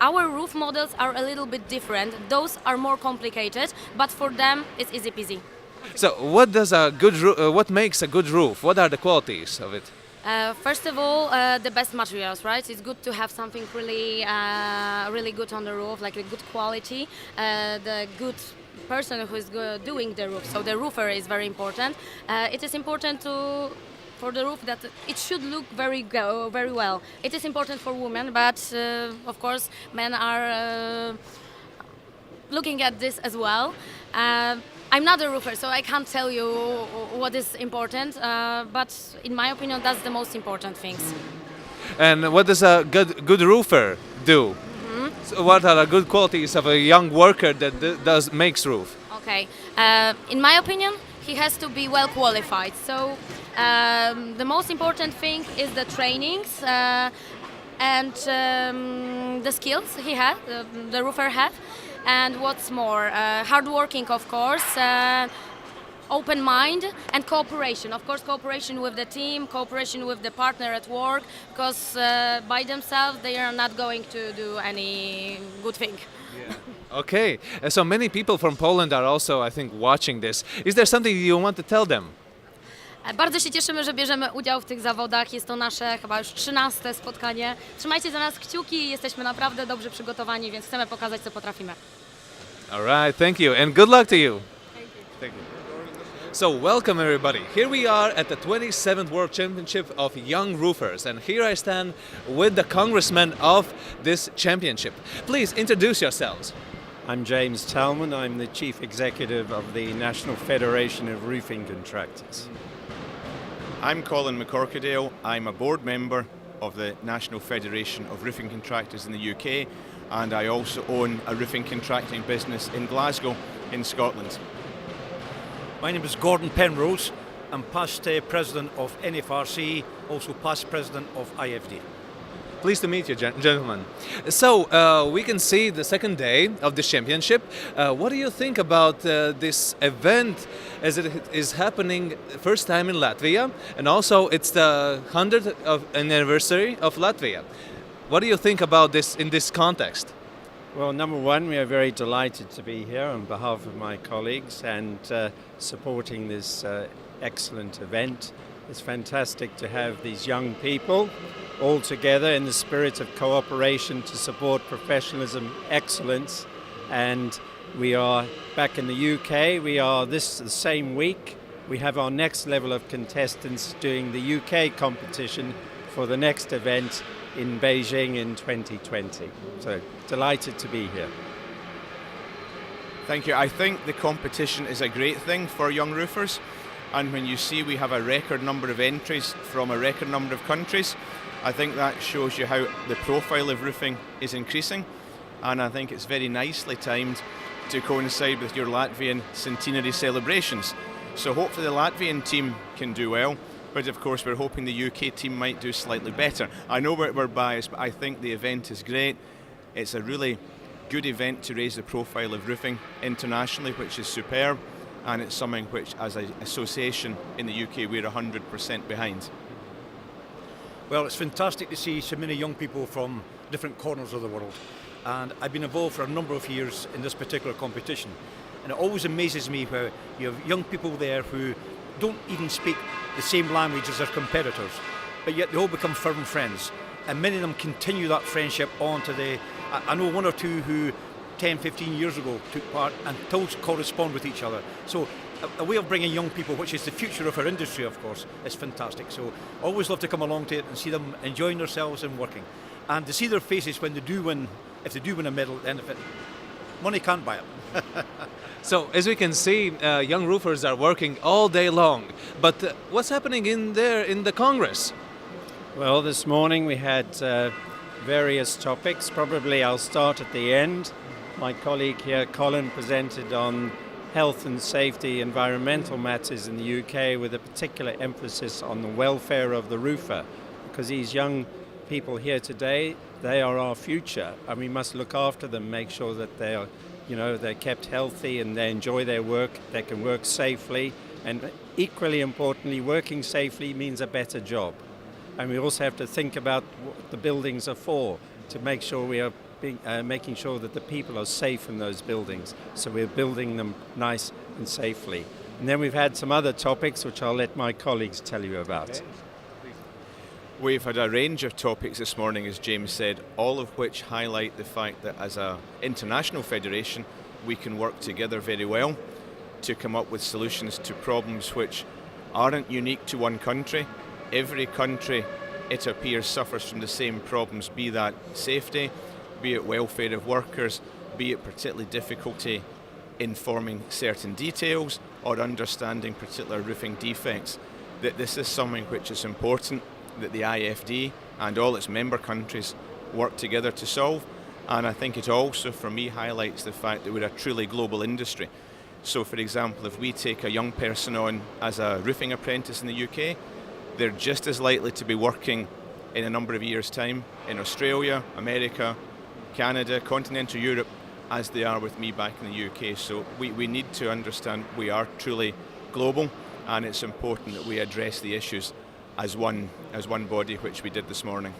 Our roof models are a little bit different. Those are more complicated, but for them it's easy peasy. So, what makes a good roof? What are the qualities of it? First of all, the best materials, right? It's good to have something really, really good on the roof, like a good quality. The good person who is doing the roof, so the roofer is very important. It is important for the roof that it should look very well. It is important for women, but of course men are looking at this as well. I'm not a roofer, so I can't tell you what is important, but in my opinion that's the most important things. And what does a good roofer do? So what are the good qualities of a young worker that makes roof? Okay, in my opinion, he has to be well qualified. So the most important thing is the trainings and the skills he had, the roofer had, and what's more, hard working, of course. Open mind and cooperation. Of course, cooperation with the team, cooperation with the partner at work, because by themselves they are not going to do any good thing. Yeah. Okay, so many people from Poland are also, I think, watching this. Is there something you want to tell them? Bardzo się cieszymy, że bierzemy udział w tych zawodach. Jest to nasze chyba już 13. spotkanie. Trzymajcie za nas kciuki, jesteśmy naprawdę dobrze przygotowani, więc chcemy pokazać, co potrafimy. All right, thank you, and good luck to you. Thank you. So, welcome everybody. Here we are at the 27th World Championship of Young Roofers, and here I stand with the congressman of this championship. Please introduce yourselves. I'm James Talman. I'm the Chief Executive of the National Federation of Roofing Contractors. I'm Colin McCorkadale. I'm a board member of the National Federation of Roofing Contractors in the UK, and I also own a roofing contracting business in Glasgow in Scotland. My name is Gordon Penrose. I'm past president of NFRC, also past president of IFD. Pleased to meet you, gentlemen. So, we can see the second day of the championship. What do you think about this event as it is happening first time in Latvia, and also it's the 100th anniversary of Latvia? What do you think about this in this context? Well, number one, we are very delighted to be here on behalf of my colleagues and supporting this excellent event. It's fantastic to have these young people all together in the spirit of cooperation to support professionalism, excellence, and we are back in the UK. We are the same week. We have our next level of contestants doing the UK competition for the next event in Beijing in 2020. So delighted to be here. Thank you. I think the competition is a great thing for young roofers, and when you see we have a record number of entries from a record number of countries, I think that shows you how the profile of roofing is increasing, and I think it's very nicely timed to coincide with your Latvian centenary celebrations. So hopefully the Latvian team can do well, but of course we're hoping the UK team might do slightly better. I know we're biased, but I think the event is great. It's a really good event to raise the profile of roofing internationally, which is superb, and it's something which as an association in the UK we're 100% behind. Well, it's fantastic to see so many young people from different corners of the world, and I've been involved for a number of years in this particular competition, and it always amazes me where you have young people there who don't even speak the same language as their competitors, but yet they all become firm friends, and many of them continue that friendship on today. I know one or two who 10, 15 years ago took part and still correspond with each other. So a way of bringing young people, which is the future of our industry, of course, is fantastic. So always love to come along to it and see them enjoying themselves and working. And to see their faces when they do win, if they do win a medal at the end of it, money can't buy it. So, as we can see, young roofers are working all day long. But what's happening in there in the Congress? Well, this morning we had various topics. Probably I'll start at the end. My colleague here, Colin, presented on health and safety, environmental matters in the UK, with a particular emphasis on the welfare of the roofer, because these young people here today, they are our future, and we must look after them, make sure that they are, they're kept healthy and they enjoy their work, they can work safely, and equally importantly, working safely means a better job. And we also have to think about what the buildings are for, to make sure we are making sure that the people are safe in those buildings, so we're building them nice and safely. And then we've had some other topics which I'll let my colleagues tell you about. Okay. We've had a range of topics this morning, as James said, all of which highlight the fact that as an international federation we can work together very well to come up with solutions to problems which aren't unique to one country. Every country, it appears, suffers from the same problems, be that safety, be it welfare of workers, be it particularly difficulty in forming certain details or understanding particular roofing defects. That this is something which is important that the IFD and all its member countries work together to solve, and I think it also for me highlights the fact that we're a truly global industry. So for example, if we take a young person on as a roofing apprentice in the UK, they're just as likely to be working in a number of years' time in Australia, America, Canada, continental Europe, as they are with me back in the UK. So we need to understand we are truly global, and it's important that we address the issues as one body, which we did this morning.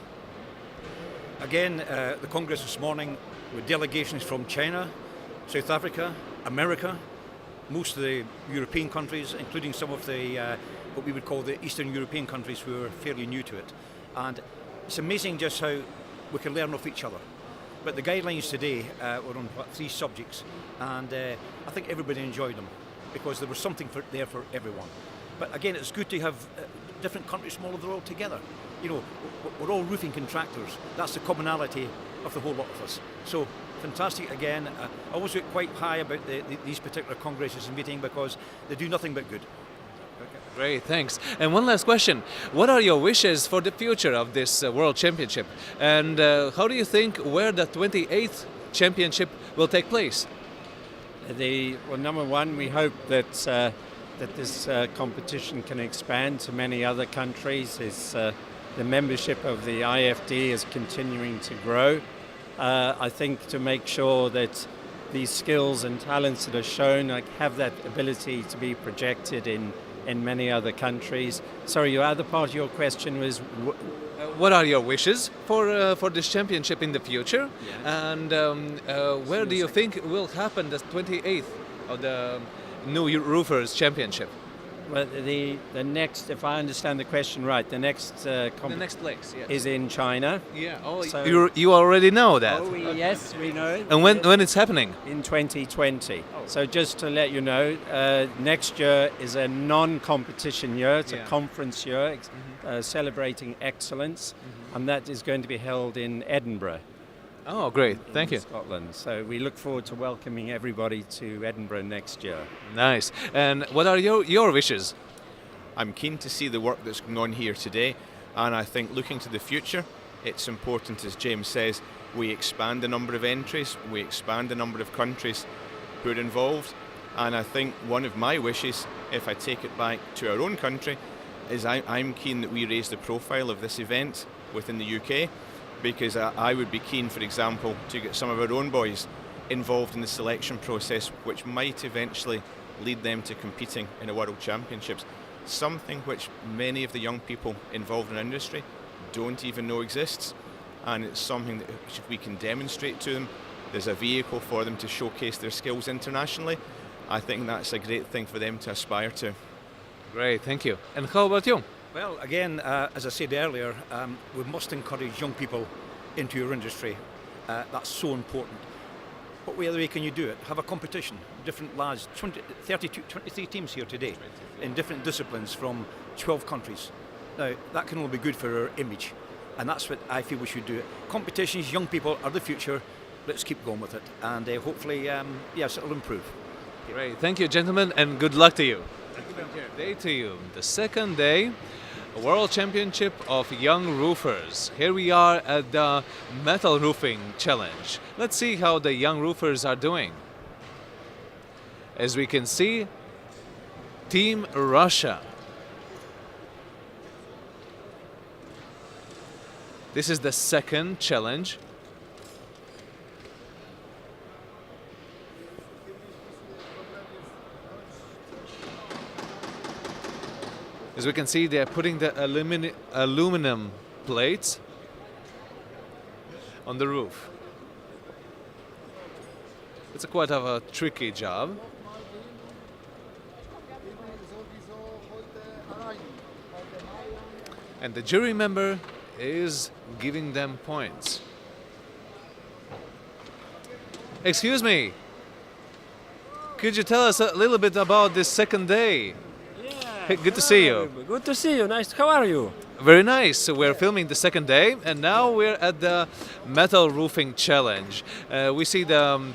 Again, the Congress this morning with delegations from China, South Africa, America, most of the European countries, including some of the what we would call the Eastern European countries who are fairly new to it. And it's amazing just how we can learn off each other. But the guidelines today were on 3 subjects, and I think everybody enjoyed them because there was something there for everyone. But again, it's good to have different countries from all over the world together. You know, we're all roofing contractors. That's the commonality of the whole lot of us. So fantastic again. I always get quite high about these particular congresses and meetings because they do nothing but good. Great, thanks. And one last question. What are your wishes for the future of this World Championship? And how do you think where the 28th championship will take place? Well, number one, we hope that that this competition can expand to many other countries. The membership of the IFD is continuing to grow. I think to make sure that these skills and talents that are shown have that ability to be projected in many other countries. Sorry, your other part of your question was... What are your wishes for this championship in the future? Yes. And where do you think will happen the 28th of the New Roofers Championship? Well, the next, if I understand the question right, the next place, yes, is in China. Yeah. Oh, so you already know that. Oh, yes, we know. And when it's happening? In 2020. So just to let you know, next year is a non-competition year. It's a conference year, celebrating excellence, and that is going to be held in Edinburgh. Oh, great. Thank you. Scotland. So we look forward to welcoming everybody to Edinburgh next year. Nice. And what are your wishes? I'm keen to see the work that's going on here today, and I think looking to the future, it's important, as James says, we expand the number of entries, we expand the number of countries who are involved, and I think one of my wishes, if I take it back to our own country, is I'm keen that we raise the profile of this event within the UK, because I would be keen, for example, to get some of our own boys involved in the selection process, which might eventually lead them to competing in a World Championships. Something which many of the young people involved in the industry don't even know exists, and it's something that if we can demonstrate to them, there's a vehicle for them to showcase their skills internationally. I think that's a great thing for them to aspire to. Great, thank you. And how about you? Well, again, as I said earlier, we must encourage young people into your industry. That's so important. What other way can you do it? Have a competition. Different lads, 23 teams here today in different disciplines from 12 countries. Now, that can only be good for our image, and that's what I feel we should do. Competitions, young people are the future. Let's keep going with it, and hopefully, yes, it'll improve. Great. Thank you, gentlemen, and good luck to you. Thank you. Day to you. The second day, World Championship of Young Roofers. Here we are at the Metal Roofing Challenge. Let's see how the young roofers are doing. As we can see, Team Russia. This is the second challenge. As we can see, they're putting the aluminum plates on the roof. It's quite of a tricky job. And the jury member is giving them points. Excuse me, could you tell us a little bit about this second day? Hey, good to see you. Good to see you. Nice. How are you? Very nice. So we're filming the second day, and now we're at the Metal Roofing Challenge. We see the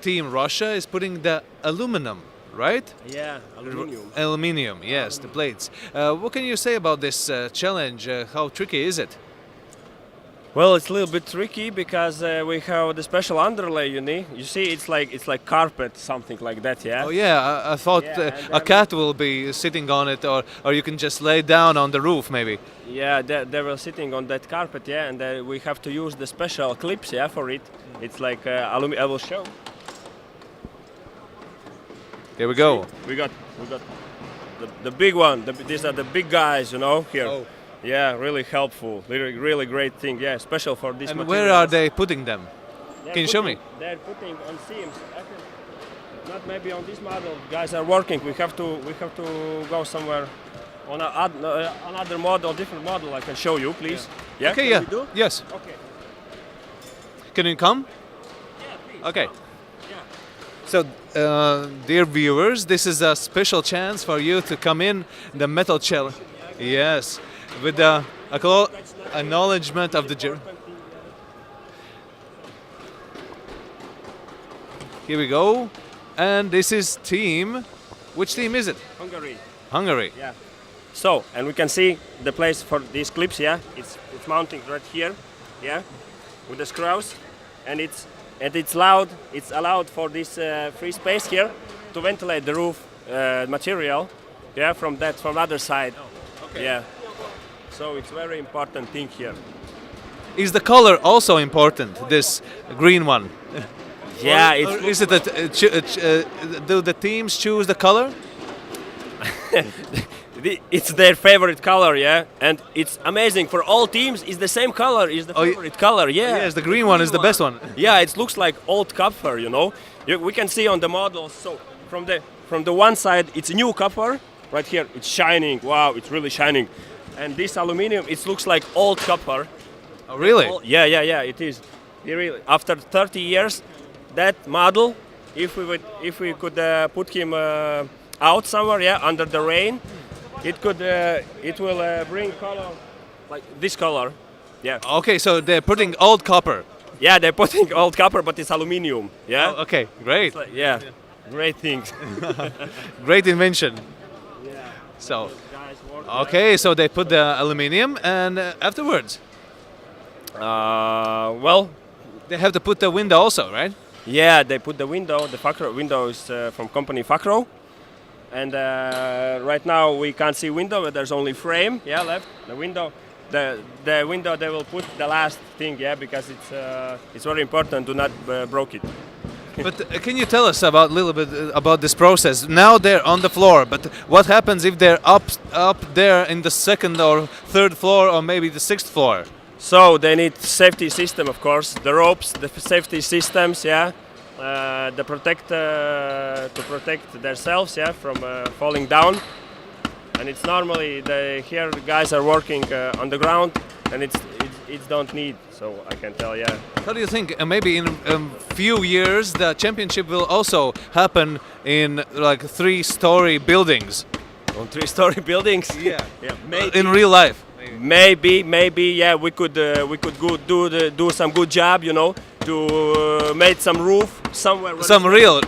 Team Russia is putting the aluminum, right? Yeah, aluminum. Aluminium, yes, the plates. What can you say about this challenge? How tricky is it? Well, it's a little bit tricky because we have the special underlay. You see, it's like carpet, something like that. Yeah. Oh yeah, I thought a cat will be sitting on it, or you can just lay down on the roof, maybe. Yeah, they were sitting on that carpet. Yeah, and we have to use the special clips. Yeah, for it. It's like aluminum. I will show. Here we go. We got the big one. These are the big guys, here. Oh. Yeah, really helpful. Really great thing. Yeah, special for this. And material. where are they putting them? Can you show me? They're putting on seams. not maybe on this model. Guys are working. We have to go somewhere on another model, different model. I can show you, please. Yeah. Okay. Can Yeah. we do? Yes. Okay. Can you come? Yeah, please. Okay. Yeah. So, dear viewers, this is a special chance for you to come in the metal cello. Yes, with the acknowledgement of the jury. Here we go, and this is team. Which team is it? Hungary. Hungary. Yeah. So, and we can see the place for these clips. Yeah, it's mounting right here. Yeah, with the screws, and it's loud. It's allowed for this free space here to ventilate the roof material. Yeah, from other side. Okay. Yeah. So it's very important thing here. Is the color also important? This green one. Yeah, Or is it that do the teams choose the color? It's their favorite color, yeah, and it's amazing for all teams. It's the same color. Is the favorite color, yeah. Yes, the green one is the best one. Yeah, it looks like old copper, you know. We can see on the models. So from the one side, it's new copper. Right here, it's shining. Wow, it's really shining. And this aluminum, it looks like old copper. Oh, really? Yeah, it is. Really, after 30 years, that model, if we could put him out somewhere, yeah, under the rain, it will bring color like this color. Yeah. Okay, so they're putting old copper. Yeah, they're putting old copper, but it's aluminum. Yeah. Oh, okay, great. Yeah, great things. Great invention. Yeah. So, okay, so they put the aluminium, and afterwards, well, they have to put the window also, right? Yeah, they put the window. The Facro window is from company Facro, and right now we can't see window, but there's only frame. Yeah, left the window. The window they will put the last thing. Yeah, because it's very important to not broke it. But can you tell us about a little bit about this process? Now they're on the floor, but what happens if they're up there in the second or third floor, or maybe the sixth floor? So they need safety system, of course, the ropes, the safety systems, yeah, to protect themselves, yeah, from falling down. And it's normally here the guys are working on the ground, and it don't need. So I can tell, yeah. How do you think maybe in a few years the championship will also happen in like 3-story buildings? On 3-story buildings? Yeah. Yeah. Maybe. In real life. Maybe, yeah. We could go do some good job, you know, to make some roof somewhere. Some real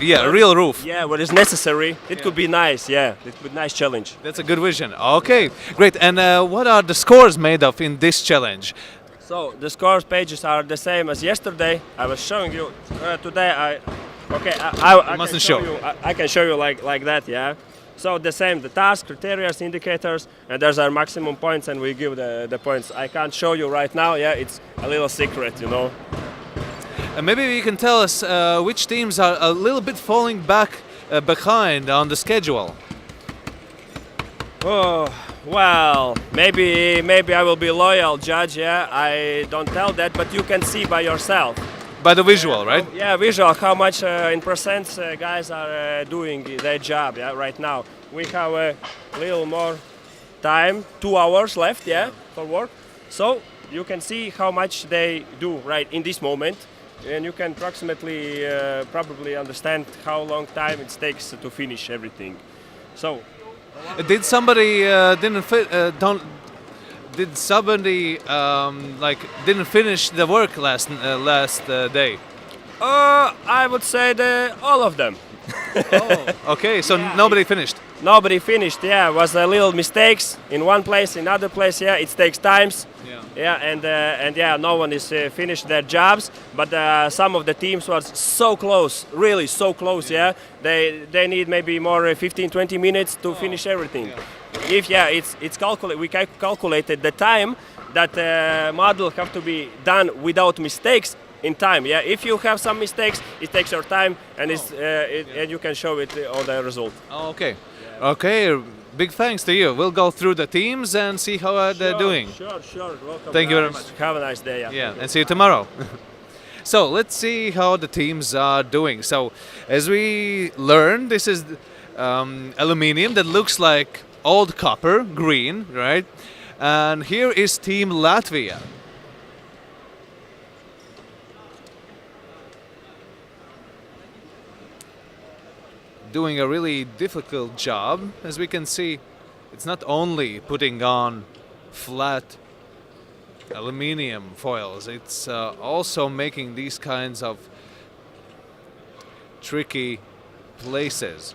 roof. Yeah, what is necessary. It could be nice. Yeah, it could be a nice challenge. That's a good vision. Okay, great. And what are the scores made of in this challenge? So the scores pages are the same as yesterday. I was showing you today. I mustn't can show you. I can show you like that. Yeah. So the same, the task, criteria, indicators, and there's our maximum points, and we give the points. I can't show you right now. Yeah, it's a little secret, you know. Maybe you can tell us which teams are a little bit falling behind on the schedule. Oh, well, maybe I will be loyal judge. Yeah, I don't tell that, but you can see by yourself. By the visual, right? Yeah, visual. How much in percent guys are doing their job? Yeah, right now we have a little more time, 2 hours left. Yeah, for work. So you can see how much they do right in this moment, and you can approximately probably understand how long time it takes to finish everything. So, did somebody Did somebody didn't finish the work last day? I would say all of them. Okay, so nobody finished. Nobody finished. Yeah, was a little mistakes in one place, in other place. Yeah, it takes times. Yeah, and yeah, no one is finished their jobs. But some of the teams was so close, really so close. Yeah, they need maybe more 15-20 minutes to finish everything. If it's calculated, we calculated the time that model have to be done without mistakes in time. Yeah, if you have some mistakes, it takes your time, and and you can show it on the result. Okay, okay. Big thanks to you. We'll go through the teams and see how they're doing. Sure. Welcome. Thank you very much. Have a nice day. Yeah, and see you tomorrow. So let's see how the teams are doing. So as we learned, this is aluminium that looks like old copper, green, right? And here is Team Latvia. Doing a really difficult job. As we can see, it's not only putting on flat aluminium foils, it's also making these kinds of tricky places.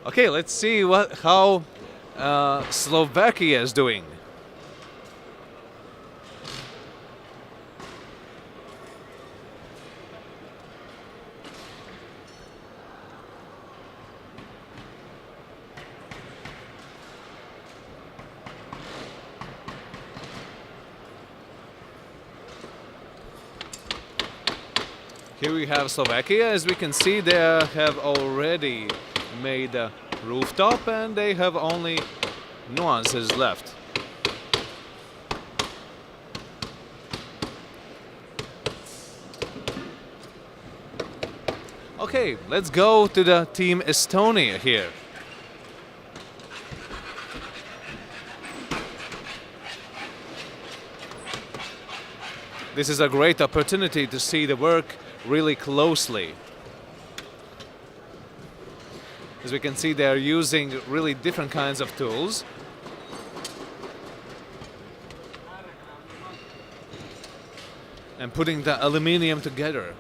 Okay, let's see how Slovakia is doing. Here we have Slovakia. As we can see, they have already made a rooftop and they have only nuances left. Okay, let's go to the Team Estonia here. This is a great opportunity to see the work really closely. As we can see, they are using really different kinds of tools. And putting the aluminium together.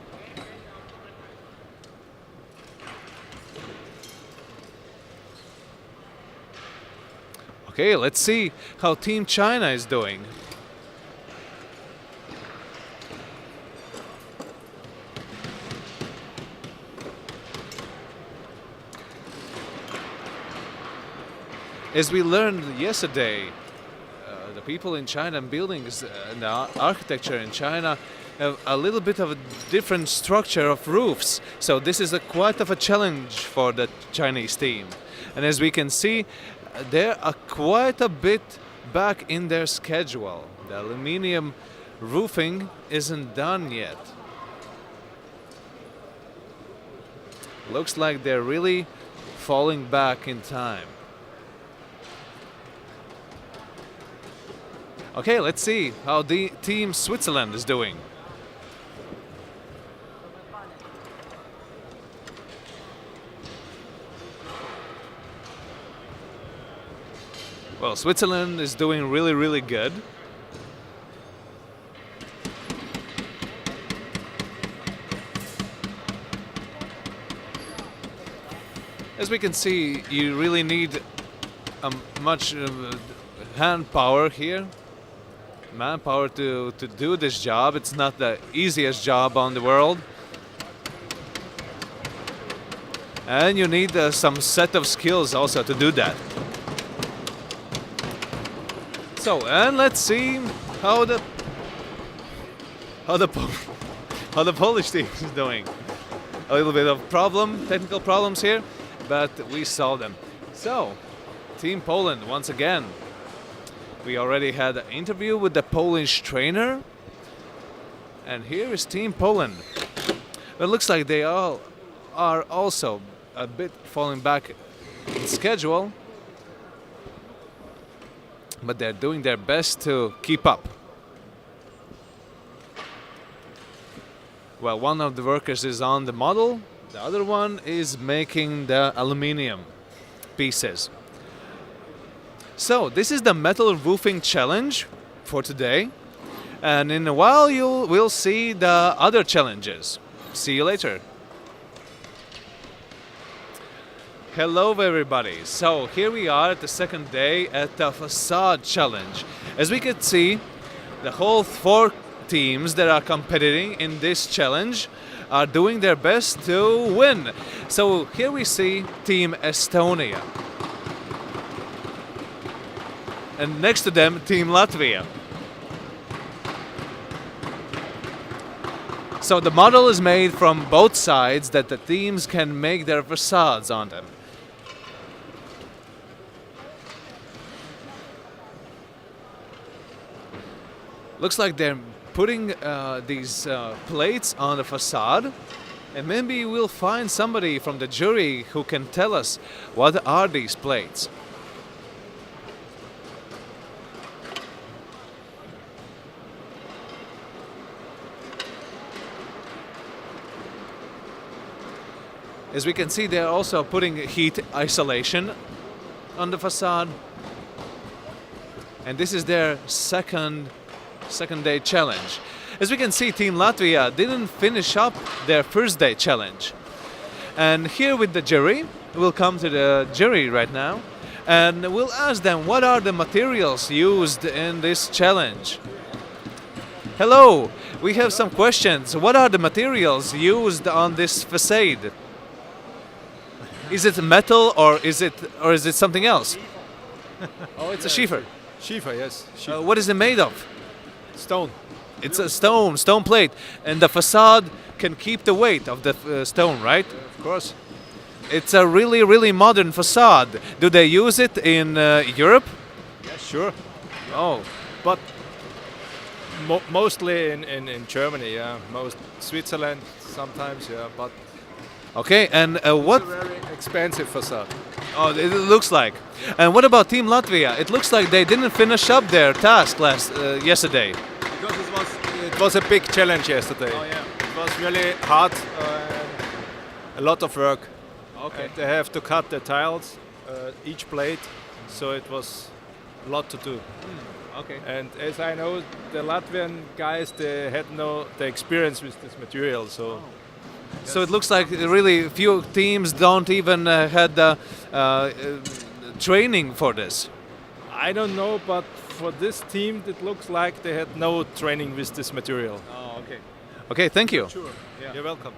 Okay, let's see how Team China is doing. As we learned yesterday, the people in China and buildings and the architecture in China have a little bit of a different structure of roofs. So this is quite of a challenge for the Chinese team. And as we can see, they are quite a bit back in their schedule. The aluminium roofing isn't done yet. Looks like they're really falling back in time. Okay, let's see how the Team Switzerland is doing. Well, Switzerland is doing really, really good. As we can see, you really need much hand power here. Manpower to do this job. It's not the easiest job on the world. And you need some set of skills also to do that. So, and let's see how the Polish team is doing. A little bit of technical problems here, but we solved them. So, Team Poland once again. We already had an interview with the Polish trainer. And here is Team Poland. It looks like they all are also a bit falling back in schedule. But they're doing their best to keep up. Well, one of the workers is on the model. The other one is making the aluminium pieces. So this is the metal roofing challenge for today, and in a while we'll see the other challenges. See you later. Hello everybody. So here we are at the second day at the Facade challenge. As we could see, the whole 4 teams that are competing in this challenge are doing their best to win. So here we see Team Estonia. And next to them, Team Latvia. So the model is made from both sides that the teams can make their facades on them. Looks like they're putting these plates on the facade, and maybe we'll find somebody from the jury who can tell us what are these plates. As we can see, they're also putting heat isolation on the facade. And this is their second day challenge. As we can see, Team Latvia didn't finish up their first day challenge. And here with the jury, we'll come to the jury right now, and we'll ask them what are the materials used in this challenge. Hello, we have some questions. What are the materials used on this facade? Is it metal or is it something else? Oh, it's a schiefer. Schiefer, yes. What is it made of? Stone. It's a stone plate, and the facade can keep the weight of the stone, right? Of course. It's a really modern facade. Do they use it in Europe? Yeah, sure. Oh, but mostly in Germany, yeah. Most Switzerland sometimes, yeah. But okay, and what? It's a very expensive facade. Oh, it looks like. And what about Team Latvia? It looks like they didn't finish up their task yesterday. Because it was a big challenge yesterday. Oh yeah. It was really hard, a lot of work. Okay. And they have to cut the tiles, each plate, so it was a lot to do. Okay. And as I know, the Latvian guys, they had the experience with this material, so. So it looks like really few teams don't even had the training for this. I don't know, but for this team, it looks like they had no training with this material. Oh, okay. Okay, thank you. Sure. Yeah. You're welcome.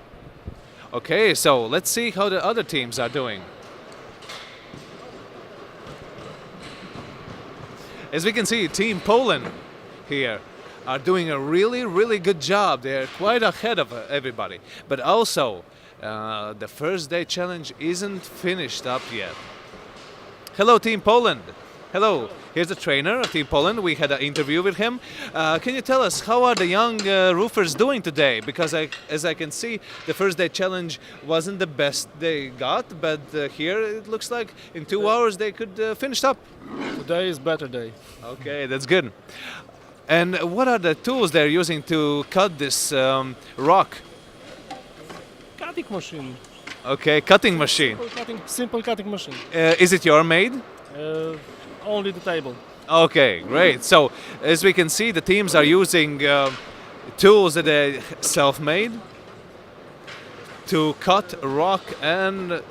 Okay, so let's see how the other teams are doing. As we can see, Team Poland here are doing a really good job. They're quite ahead of everybody. But also, the first day challenge isn't finished up yet. Hello, Team Poland. Hello, here's the trainer of Team Poland. We had an interview with him. Can you tell us how are the young roofers doing today? Because as I can see, the first day challenge wasn't the best they got, but here it looks like in 2 hours they could finish up. Today is better day. Okay, that's good. And what are the tools they're using to cut this rock? Cutting machine. Okay, cutting machine. Simple cutting machine. Is it your made? Only the table. Okay, great. So as we can see, the teams are using tools that they self-made to cut rock and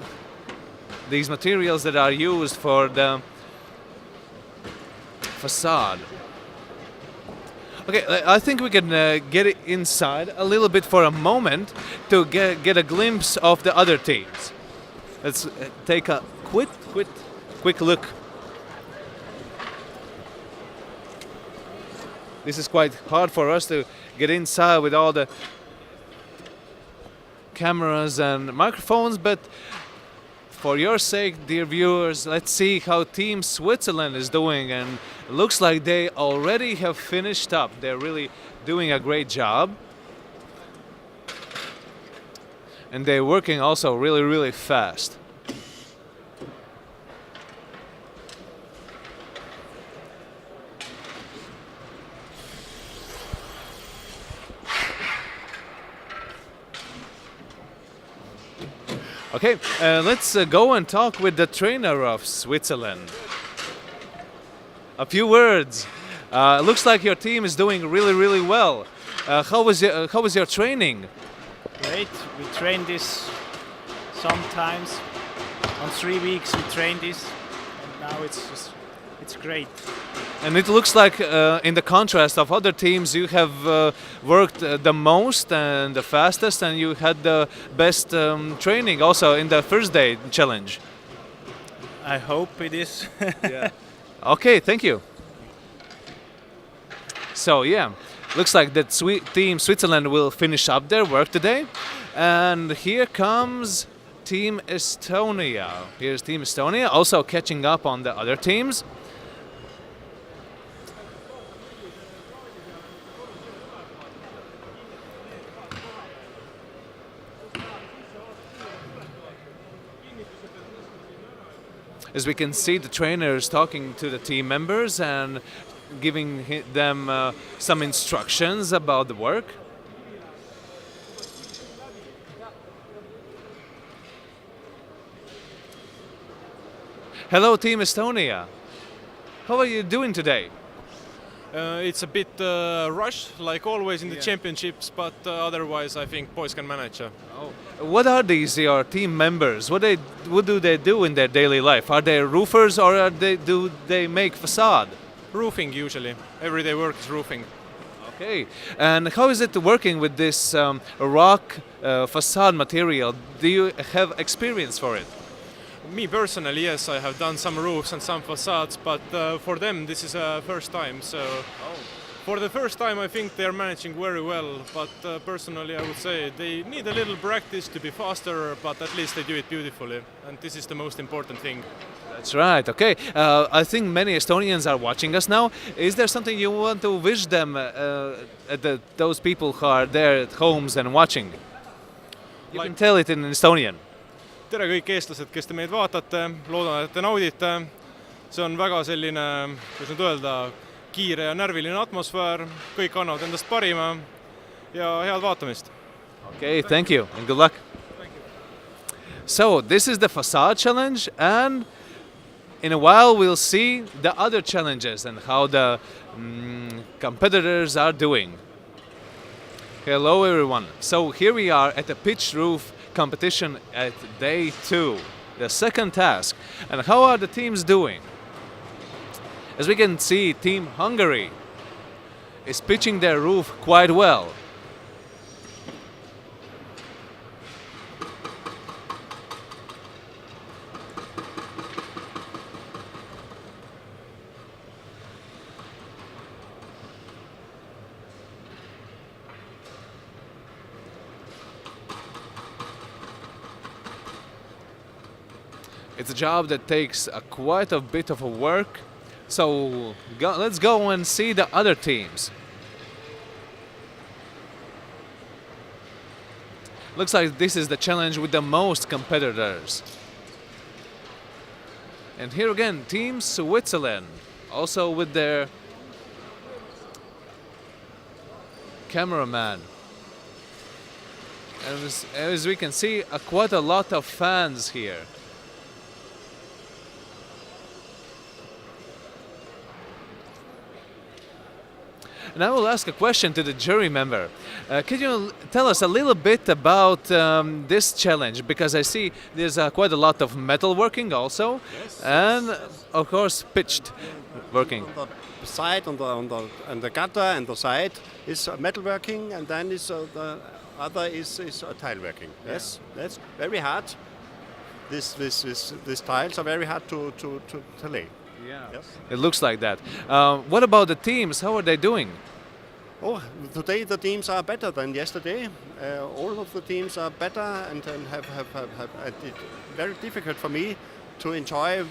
these materials that are used for the facade. Okay, I think we can get inside a little bit for a moment to get a glimpse of the other teams. Let's take a quick look. This is quite hard for us to get inside with all the cameras and microphones, but for your sake, dear viewers, let's see how Team Switzerland is doing, and it looks like they already have finished up. They're really doing a great job. And they're working also really fast. Okay, let's go and talk with the trainer of Switzerland. A few words. Looks like your team is doing really well. How was your training? Great. We trained this sometimes. On 3 weeks we trained this, and now it's great. And it looks like, in the contrast of other teams, you have worked the most and the fastest, and you had the best training also in the first day challenge. I hope it is. Yeah. Okay, thank you. So yeah, looks like that Team Switzerland will finish up their work today. And here comes Team Estonia. Here's Team Estonia, also catching up on the other teams. as we can see the trainers talking to the team members and giving them some instructions about the work. Hello, Team Estonia. How are you doing today? It's a bit rushed, like always in the championships, but otherwise I think boys can manage. What are these your team members? What do they do in their daily life? Are they roofers or do they make facade? Roofing usually. Everyday work is roofing. Okay. And how is it working with this rock facade material? Do you have experience for it? Me personally, yes, I have done some roofs and some facades, but for them this is a first time. So for the first time I think they are managing very well, but personally I would say they need a little practice to be faster, but at least they do it beautifully, and this is the most important thing. That's right. Okay. I think many Estonians are watching us now. Is there something you want to wish them, those people who are there at homes and watching? You can tell it in Estonian. Tere kõik eestlased, kes te meid vaatate, loodan, et te naudite. See on väga selline, kuidas nüüd öelda, kiire ja närviline atmosfäär, kõik annavad endast parima ja head vaatamist. Okay, thank you and good luck. So, this is the facade challenge, and in a while we'll see the other challenges and how the competitors are doing. Hello everyone. So here we are at the pitch roof competition at day 2, the second task. And how are the teams doing? As we can see, Team Hungary is pitching their roof quite well. It's a job that takes quite a bit of work, so let's go and see the other teams. Looks like this is the challenge with the most competitors. And here again, Team Switzerland, also with their cameraman. And as we can see, quite a lot of fans here. And I will ask a question to the jury member. Could you tell us a little bit about this challenge? Because I see there's quite a lot of metal working also, and of course pitched working. On the side, on the gutter and the side is metal working, and then is the other is tile working. Yes, that's very hard. These tiles are very hard to lay. Yeah. Yes. It looks like that. What about the teams? How are they doing? Oh, today the teams are better than yesterday. All of the teams are better and have it very difficult for me to enjoy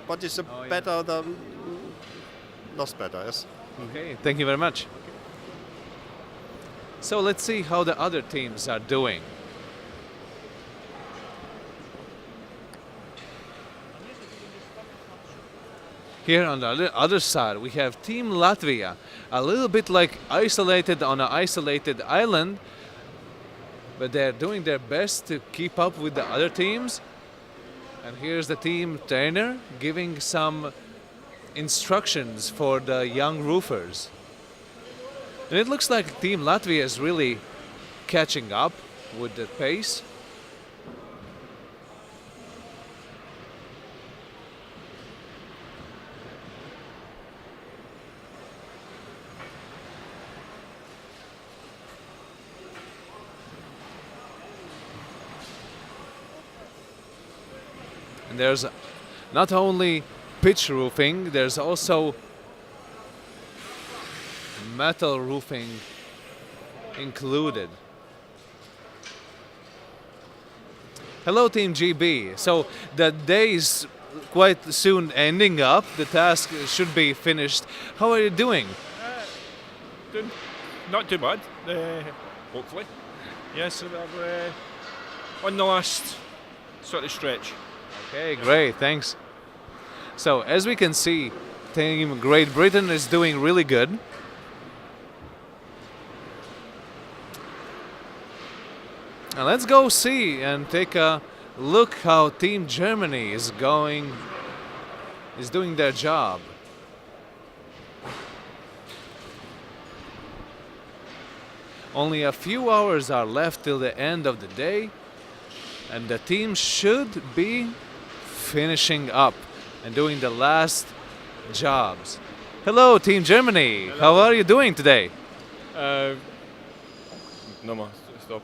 what is better than not better. Yes. Okay. Thank you very much. So let's see how the other teams are doing. Here on the other side, we have Team Latvia, a little bit like isolated on an isolated island, but they're doing their best to keep up with the other teams. And here's the team trainer giving some instructions for the young roofers. And it looks like Team Latvia is really catching up with the pace. And there's not only pitch roofing, there's also metal roofing included. Hello Team GB. So the day is quite soon ending up. The task should be finished. How are you doing? Not too bad, hopefully. Yes, on the last sort of stretch. Okay, great, thanks. So as we can see, Team Great Britain is doing really good. Now let's go see and take a look how Team Germany is doing their job. Only a few hours are left till the end of the day, and the team should be finishing up and doing the last jobs. Hello, Team Germany. Hello. How are you doing today? Nochmal, stop.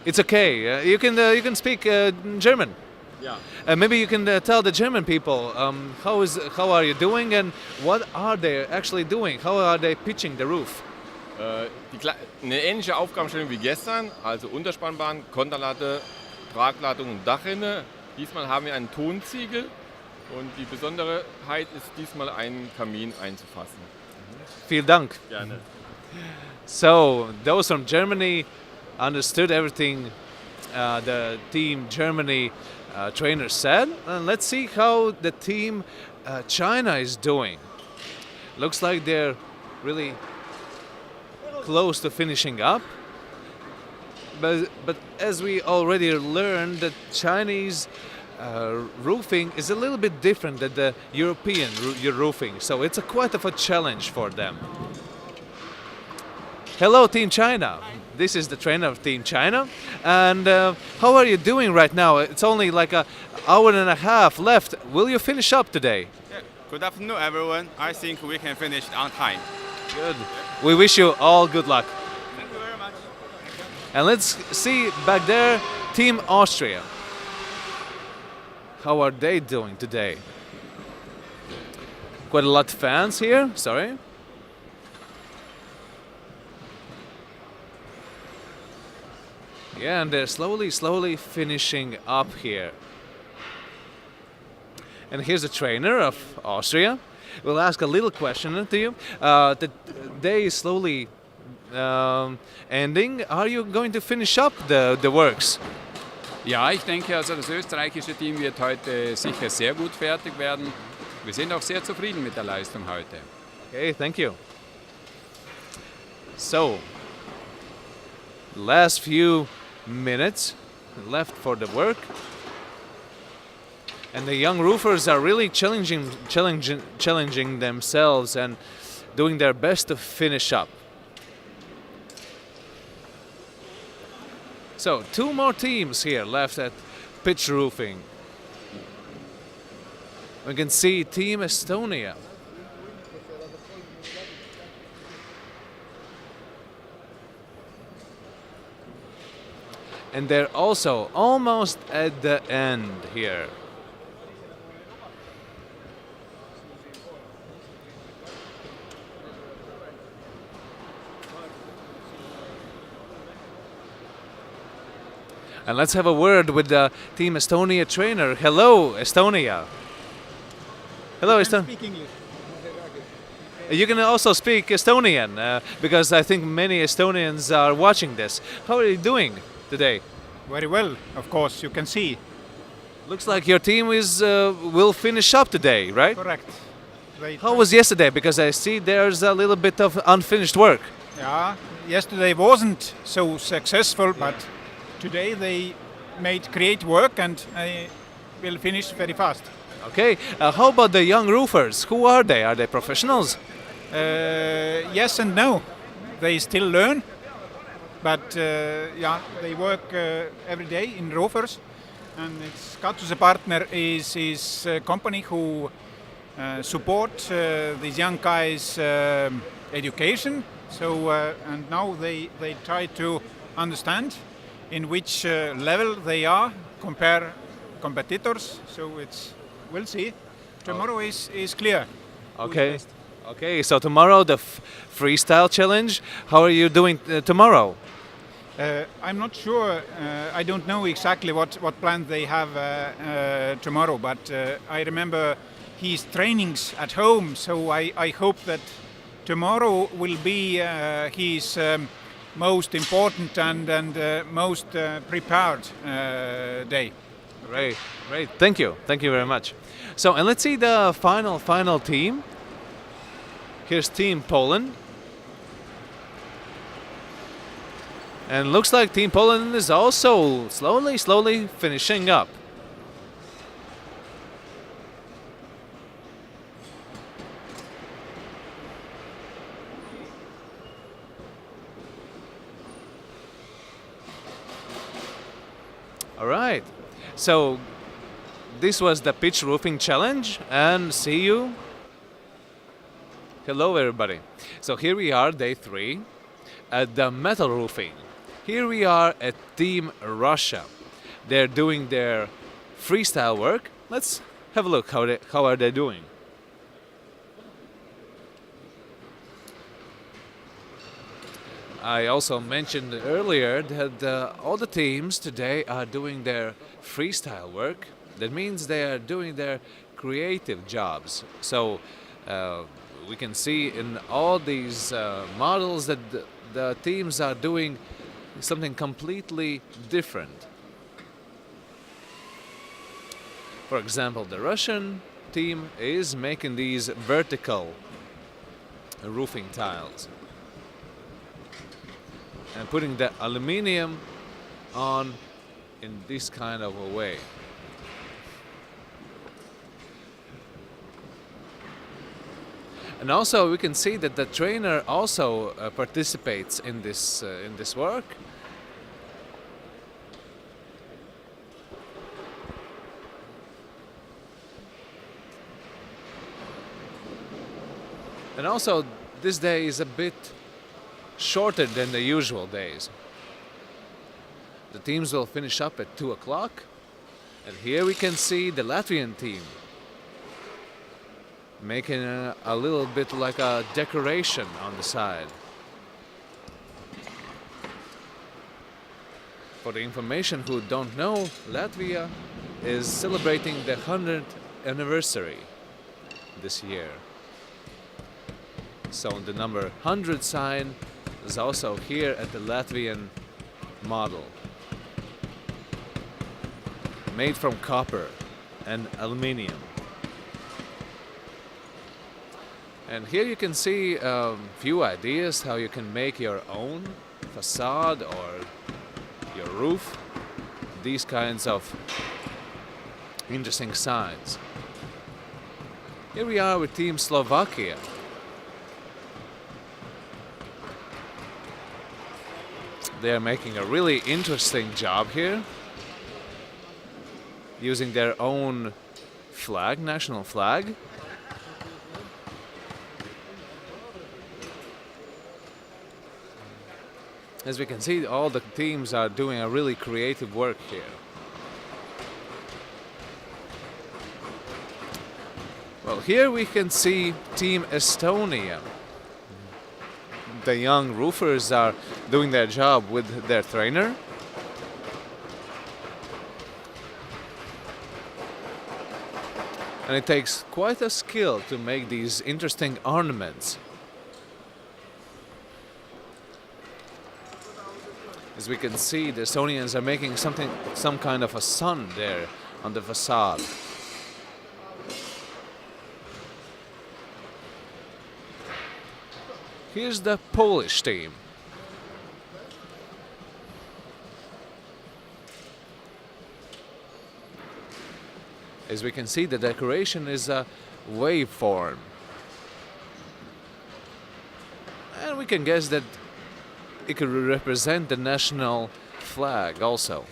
It's okay. You can speak German. Ja. Maybe you can tell the German people how are you doing and what are they actually doing? How are they pitching the roof? Eine ähnliche Aufgabenstellung wie gestern, also Unterspannbahn, Konterlatte, Tragladung und Dachrinne. Diesmal haben wir einen Tonziegel und die Besonderheit ist diesmal einen Kamin einzufassen. Vielen Dank. Gerne. So those from Germany understood everything the Team Germany trainer said. And let's see how the Team China is doing. Looks like they're really close to finishing up. But as we already learned, the Chinese roofing is a little bit different than the European roofing. So it's quite of a challenge for them. Hello, Team China. This is the trainer of Team China. And how are you doing right now? It's only like an hour and a half left. Will you finish up today? Yeah. Good afternoon, everyone. I think we can finish on time. Good. We wish you all good luck. Thank you very much. And let's see back there, Team Austria. How are they doing today? Quite a lot of fans here. Sorry. Yeah, and they're slowly finishing up here. And here's the trainer of Austria. We'll ask a little question to you. The day is slowly ending. Are you going to finish up the works? Ja, ich denke, also das österreichische Team wird heute sicher sehr gut fertig werden. Wir sind auch sehr zufrieden mit der Leistung heute. Okay, thank you. So, last few minutes left for the work. And the young roofers are really challenging themselves and doing their best to finish up. So, two more teams here left at pitch roofing. We can see Team Estonia. And they're also almost at the end here. And let's have a word with the Team Estonia trainer. Hello, Estonia. Hello, Estonia. Speak English. You can also speak Estonian because I think many Estonians are watching this. How are you doing today? Very well, of course, you can see. Looks like your team will finish up today, right? Correct. How was yesterday? Because I see there's a little bit of unfinished work. Yeah, yesterday wasn't so successful, but today they made great work and I will finish very fast. Okay, how about the young roofers? Who are they? Are they professionals? Yes and no. They still learn, but yeah, they work every day in roofers. And it's Katuse is a company who support these young guys' education. So and now they try to understand in which level they are, compare competitors. So we'll see. Tomorrow is clear. Okay. Okay, so tomorrow the freestyle challenge. How are you doing tomorrow? I'm not sure. I don't know exactly what plans they have tomorrow, but I remember his trainings at home, so I hope that tomorrow will be his most important and most prepared day. Great, great. Thank you very much. So, and let's see the final team. Here's Team Poland. And looks like Team Poland is also slowly finishing up. All right. So this was the pitch roofing challenge, and see you. Hello everybody. So here we are, day 3 at the metal roofing. Here we are at Team Russia. They're doing their freestyle work. Let's have a look how are they doing. I also mentioned earlier that all the teams today are doing their freestyle work. That means they are doing their creative jobs. So we can see in all these models that the teams are doing something completely different. For example, the Russian team is making these vertical roofing tiles and putting the aluminium on in this kind of a way. And also we can see that the trainer also participates in this work. And also this day is a bit shorter than the usual days. The teams will finish up at 2 o'clock. And here we can see the Latvian team making a little bit like a decoration on the side. For the information who don't know, Latvia is celebrating the 100th anniversary this year. So the number 100 sign is also here at the Latvian model. Made from copper and aluminium. And here you can see a few ideas how you can make your own facade or your roof. These kinds of interesting signs. Here we are with Team Slovakia. They are making a really interesting job here, using their own flag, national flag. As we can see, all the teams are doing a really creative work here. Well, here we can see Team Estonia. The young roofers are doing their job with their trainer. And it takes quite a skill to make these interesting ornaments. As we can see, the Estonians are making some kind of a sun there on the facade. Here's the Polish team. As we can see, the decoration is a waveform. And we can guess that it could represent the national flag also.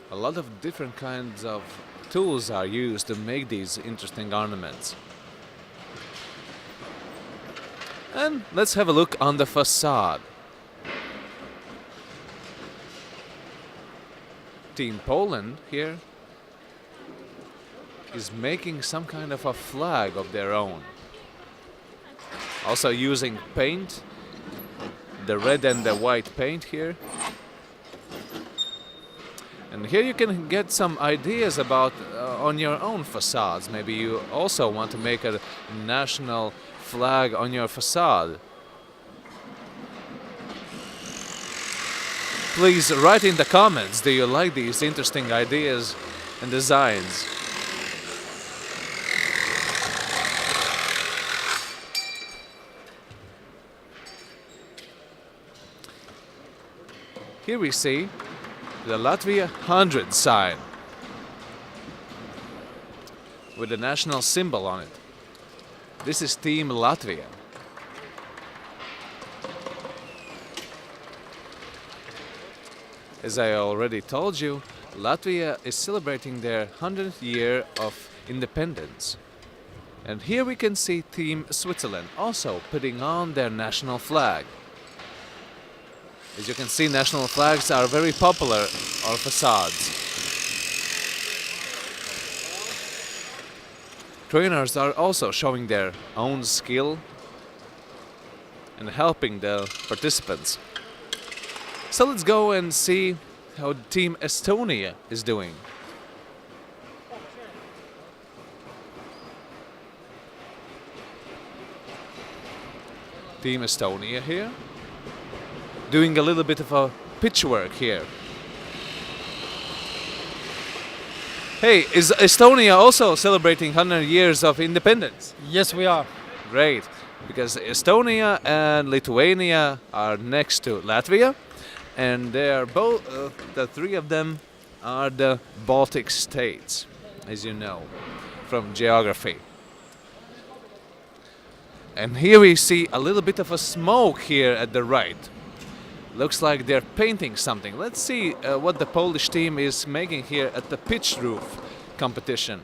A lot of different kinds of tools are used to make these interesting ornaments. And let's have a look on the facade. Team Poland here is making some kind of a flag of their own. Also using paint, the red and the white paint here. And here you can get some ideas about on your own facades. Maybe you also want to make a national flag on your facade. Please write in the comments, do you like these interesting ideas and designs? Here we see the Latvia 100 sign with the national symbol on it. This is Team Latvia. As I already told you, Latvia is celebrating their 100th year of independence. And here we can see Team Switzerland also putting on their national flag. As you can see, national flags are very popular on facades. Trainers are also showing their own skill and helping the participants. So let's go and see how Team Estonia is doing. Team Estonia here, doing a little bit of a pitch work here. Hey, is Estonia also celebrating 100 years of independence? Yes, we are. Great, because Estonia and Lithuania are next to Latvia, and they are both, the three of them are the Baltic states, as you know, from geography. And here we see a little bit of a smoke here at the right. Looks like they're painting something. Let's see what the Polish team is making here at the pitch roof competition.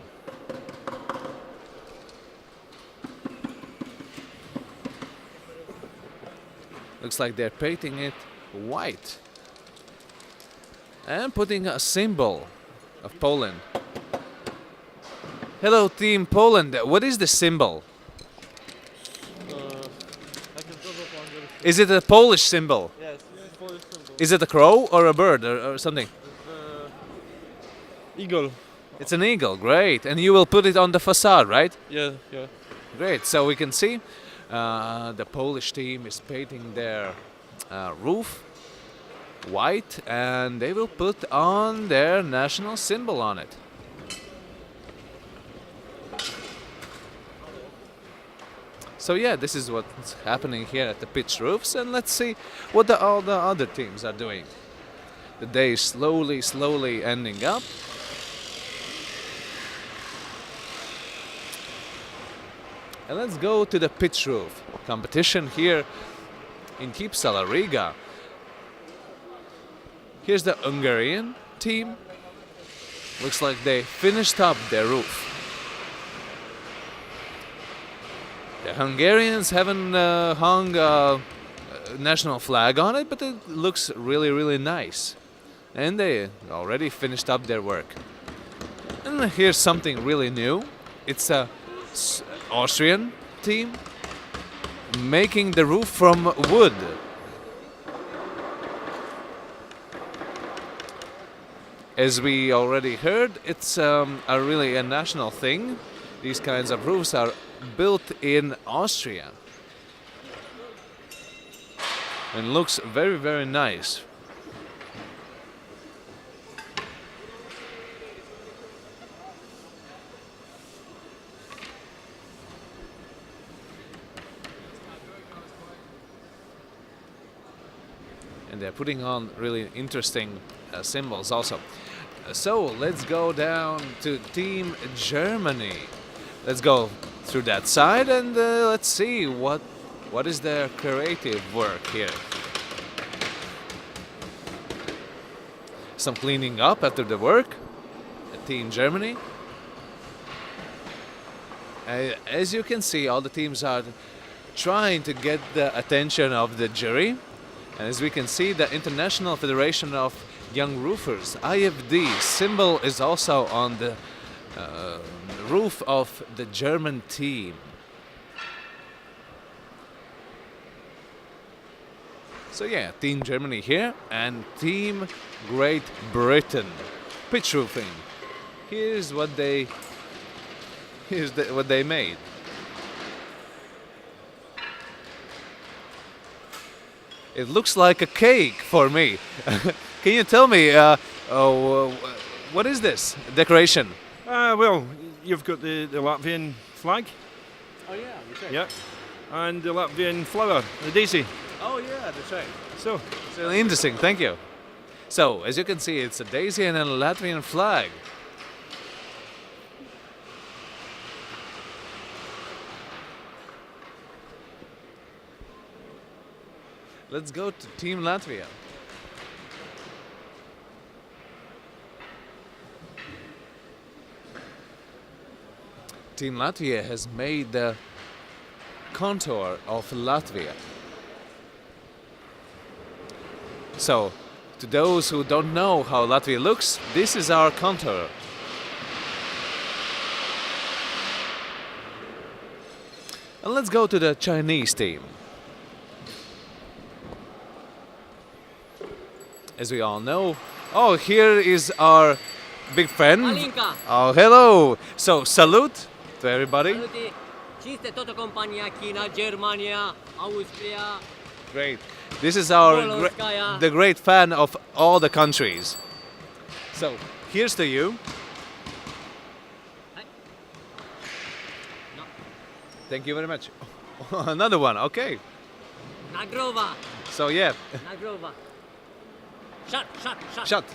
Looks like they're painting it white and putting a symbol of Poland. Hello, Team Poland. What is the symbol? Is it a Polish symbol? Yes, Polish symbol. Is it a crow or a bird or something? Eagle. It's an eagle, great. And you will put it on the facade, right? Yeah. Great, so we can see the Polish team is painting their roof white, and they will put on their national symbol on it. So yeah, this is what's happening here at the pitch roofs, and let's see what all the other teams are doing. The day is slowly ending up. And let's go to the pitch roof competition here in Kipsala, Riga. Here's the Hungarian team. Looks like they finished up their roof. The Hungarians haven't hung a national flag on it, but it looks really nice. And they already finished up their work. And here's something really new. It's a Austrian team making the roof from wood. As we already heard, it's really a national thing. These kinds of roofs are built in Austria and looks very nice. And they're putting on really interesting symbols also. So let's go down to Team Germany. Let's go through that side and let's see what is their creative work here. Some cleaning up after the work at Team Germany. As you can see, all the teams are trying to get the attention of the jury. And as we can see, the International Federation of Young Roofers, IFD, symbol is also on the roof of the German team. So yeah, Team Germany here and Team Great Britain pitch roofing. Here's what they made. It looks like a cake for me. Can you tell me what is this decoration? Well, you've got the Latvian flag. Oh yeah, that's right. Yeah. And the Latvian flower, the daisy. Oh yeah, that's right. So it's really interesting. Thank you. So as you can see, it's a daisy and a Latvian flag. Let's go to Team Latvia. Team Latvia has made the contour of Latvia. So, to those who don't know how Latvia looks, this is our contour. And let's go to the Chinese team. As we all know, oh, here is our big friend. Alinka. Oh, hello. So, salute to everybody. Cinste toată compania, China, Germania, Austria. Great. This is our Polonskaya. the great fan of all the countries. So, here's to you. Thank you very much. Another one, okay. Nagrova. So, yeah. Nagrova. Shut. Shut.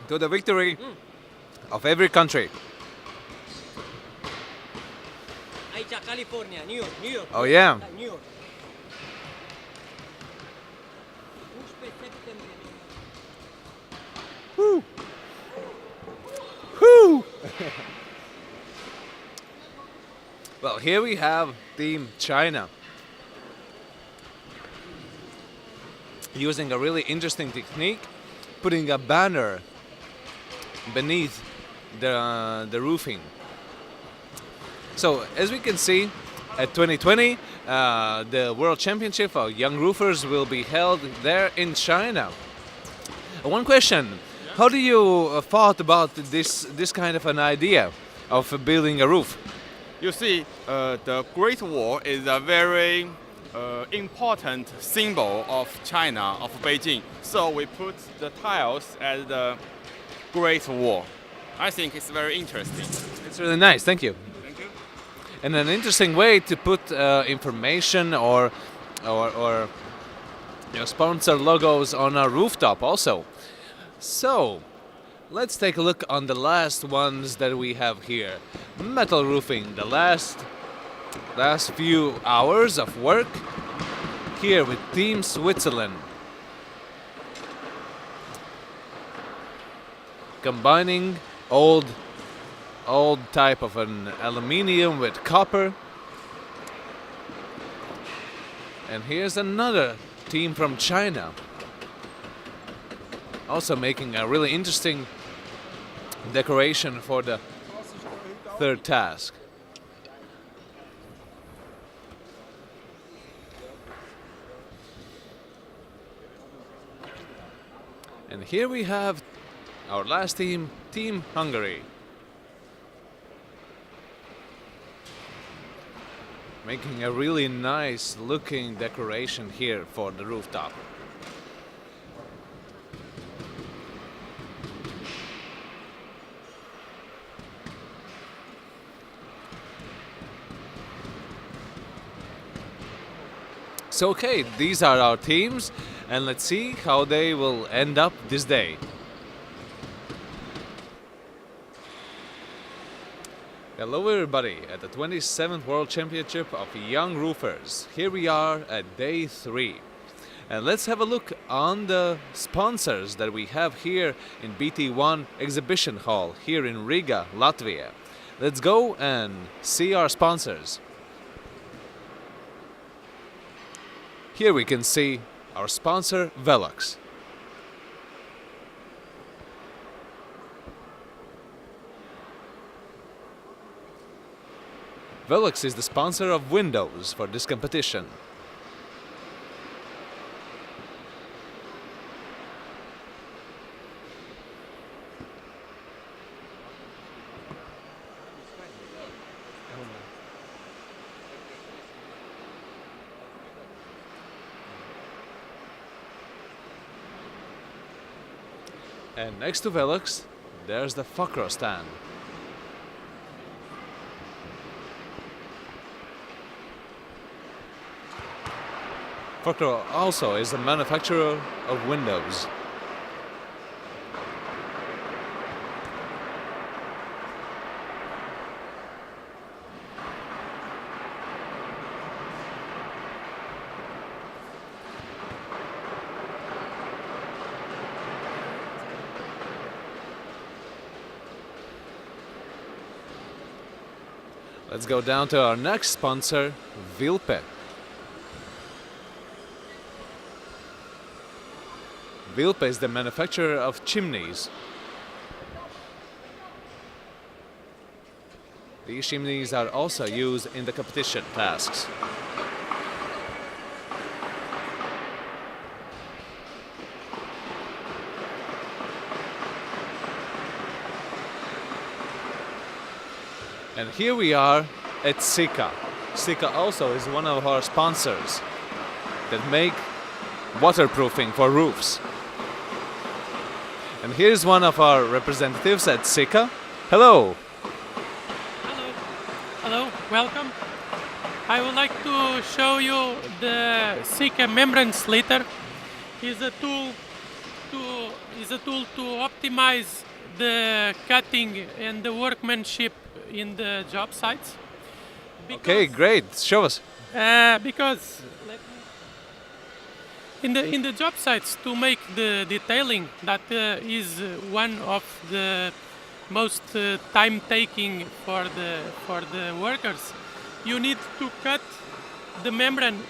To the victory of every country. Aici, California, New York. Oh, yeah. New York. 11 septembrie. Woo! Woo! Well, here we have Team China. Using a really interesting technique, putting a banner beneath the roofing. So, as we can see, at 2020, the World Championship of Young Roofers will be held there in China. One question: how do you thought about this kind of an idea of building a roof? You see, the Great Wall is a very important symbol of China, of Beijing. So we put the tiles as the Great Wall. I think it's very interesting. It's really nice. Thank you. Thank you. And an interesting way to put information or sponsor logos on a rooftop also. So let's take a look on the last ones that we have here. Metal roofing, the last few hours of work here with Team Switzerland. Combining old type of an aluminium with copper. And here's another team from China. Also making a really interesting decoration for the third task. And here we have our last team, Team Hungary. Making a really nice looking decoration here for the rooftop. So okay, these are our teams, and let's see how they will end up this day. Hello everybody at the 27th World Championship of Young Roofers. Here we are at day 3. And let's have a look on the sponsors that we have here in BT1 Exhibition Hall here in Riga, Latvia. Let's go and see our sponsors. Here we can see our sponsor Velux. Velux is the sponsor of windows for this competition. And next to Velux, there's the Facro stand. Facro also is a manufacturer of windows. Let's go down to our next sponsor, Vilpe. Vilpe is the manufacturer of chimneys. These chimneys are also used in the competition tasks. And here we are at Sika. Sika also is one of our sponsors that make waterproofing for roofs. And here's one of our representatives at Sika. Hello. Hello, welcome. I would like to show you the Sika membrane sliter. Is a tool to optimize the cutting and the workmanship in the job sites. Okay, great. Show us. Because in the job sites, to make the detailing, that is one of the most time-taking for the workers. You need to cut the membrane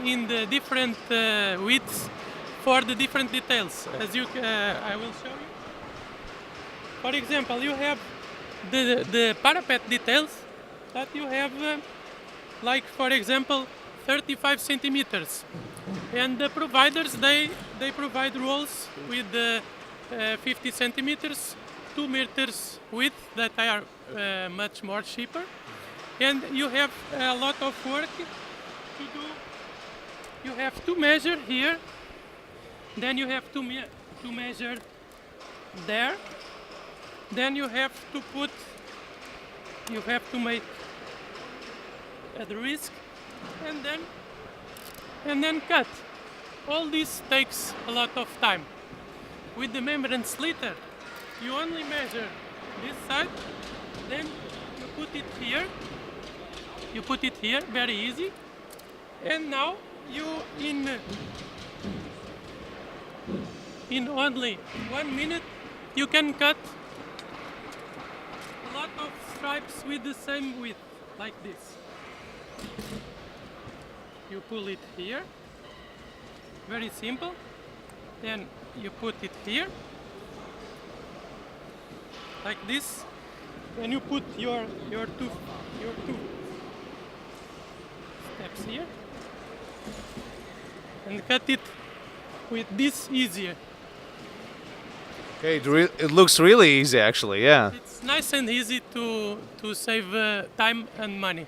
in the different widths for the different details. As I will show you. For example, you have the parapet details that you have, like for example, 35 centimeters. And the providers, they provide rolls with 50 centimeters, 2 meters width that are much more cheaper. And you have a lot of work to do. You have to measure here, then you have to measure there, then you have to make at risk, and then cut. All this takes a lot of time. With the membrane sliter, you only measure this side, then you put it here. You put it here, very easy. And now you in only 1 minute you can cut a lot of stripes with the same width, like this. You pull it here, very simple. Then you put it here, like this. Then you put your two steps here, and cut it with this easier. Okay, it looks really easy actually, yeah. It's nice and easy to save time and money.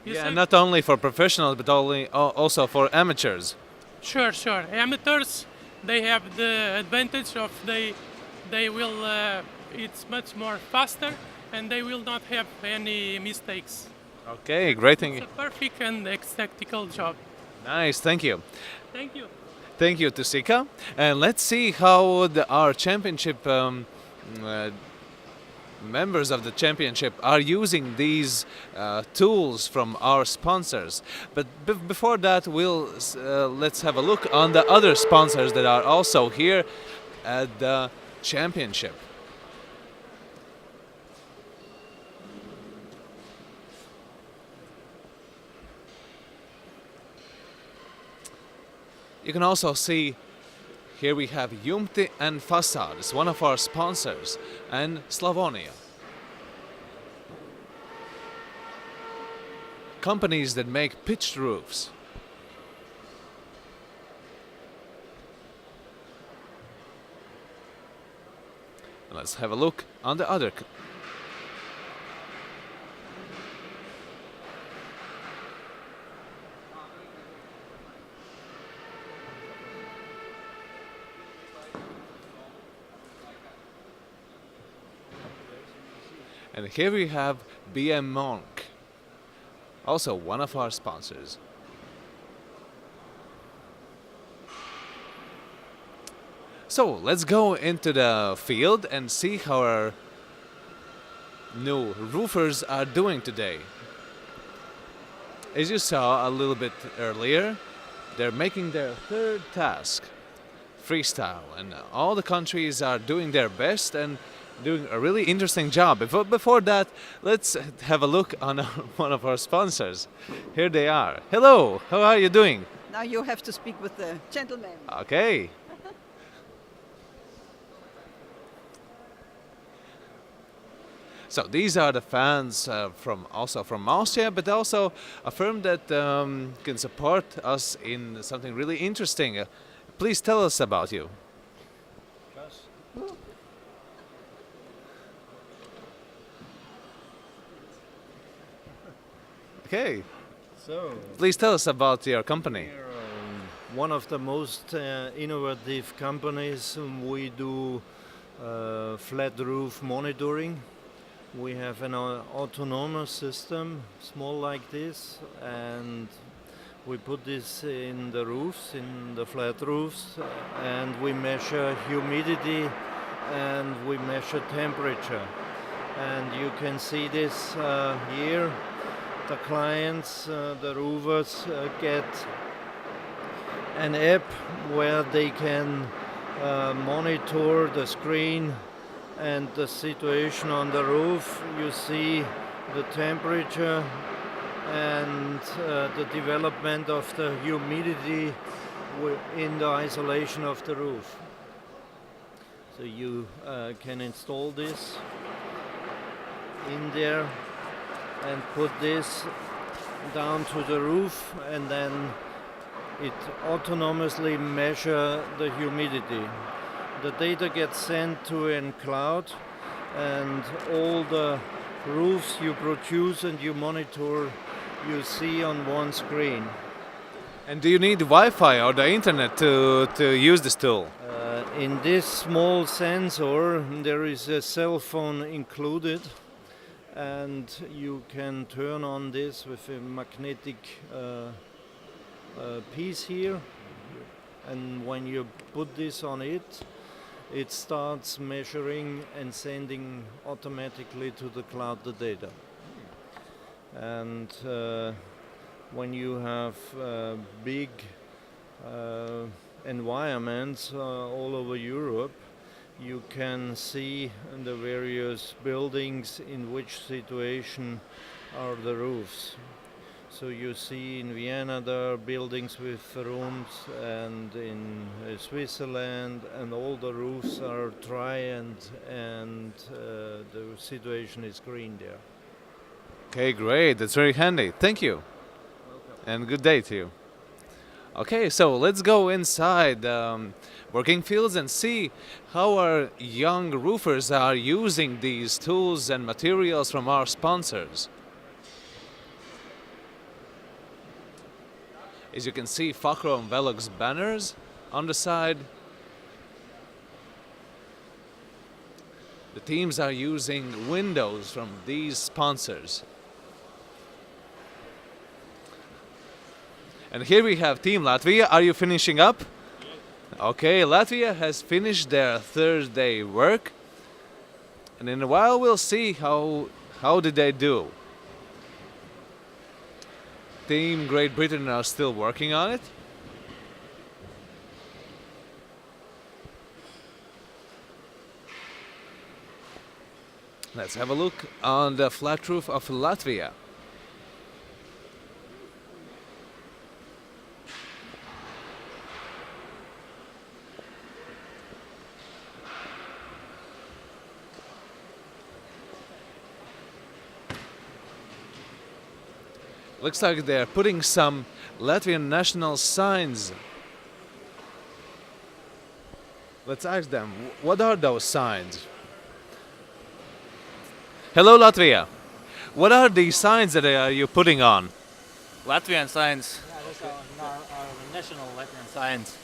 Yeah, not only for professionals, but also for amateurs. Sure. Amateurs, they have the advantage of they will, it's much more faster, and they will not have any mistakes. Okay, great thing. It's a perfect and aesthetical job. Nice, thank you. Thank you. Thank you to Sika. And let's see how our championship members of the championship are using these tools from our sponsors. But before that, let's have a look on the other sponsors that are also here at the championship. You can also see here we have Jumti and Facade, it's one of our sponsors, and Slavonia. Companies that make pitched roofs. Let's have a look on the other. And here we have BM Monk, also one of our sponsors. So let's go into the field and see how our new roofers are doing today. As you saw a little bit earlier, they're making their third task, freestyle, and all the countries are doing their best and doing a really interesting job. Before that, let's have a look on one of our sponsors. Here they are. Hello, how are you doing? Now you have to speak with the gentleman. Okay. So these are the fans from Austria, but also a firm that can support us in something really interesting. Please tell us about you. Okay. So, please tell us about your company. We're one of the most innovative companies. We do flat roof monitoring. We have an autonomous system, small like this, and we put this in the roofs, in the flat roofs, and we measure humidity and we measure temperature. And you can see this here. The clients, the roofers get an app where they can monitor the screen and the situation on the roof. You see the temperature and the development of the humidity in the isolation of the roof. So you can install this in there and put this down to the roof, and then it autonomously measures the humidity. The data gets sent to a cloud, and all the roofs you produce and you monitor, you see on one screen. And do you need Wi-Fi or the internet to use this tool? In this small sensor, there is a cell phone included, and you can turn on this with a magnetic piece here, and when you put this on it, it starts measuring and sending automatically to the cloud the data. And when you have big environments all over Europe, you can see in the various buildings in which situation are the roofs. So you see in Vienna there are buildings with rooms, and in Switzerland, and all the roofs are dry and the situation is green there. Okay, great. That's very handy. Thank you. And good day to you. Okay, so let's go inside working fields and see how our young roofers are using these tools and materials from our sponsors. As you can see, Facade and Velux banners on the side. The teams are using windows from these sponsors. And here we have Team Latvia. Are you finishing up? Okay, Latvia has finished their Thursday work. And in a while we'll see how did they do. Team Great Britain are still working on it. Let's have a look on the flat roof of Latvia. Looks like they're putting some Latvian national signs. Let's ask them, what are those signs? Hello, Latvia. What are these signs that you putting on? Latvian signs. Yeah, those are our national Latvian signs.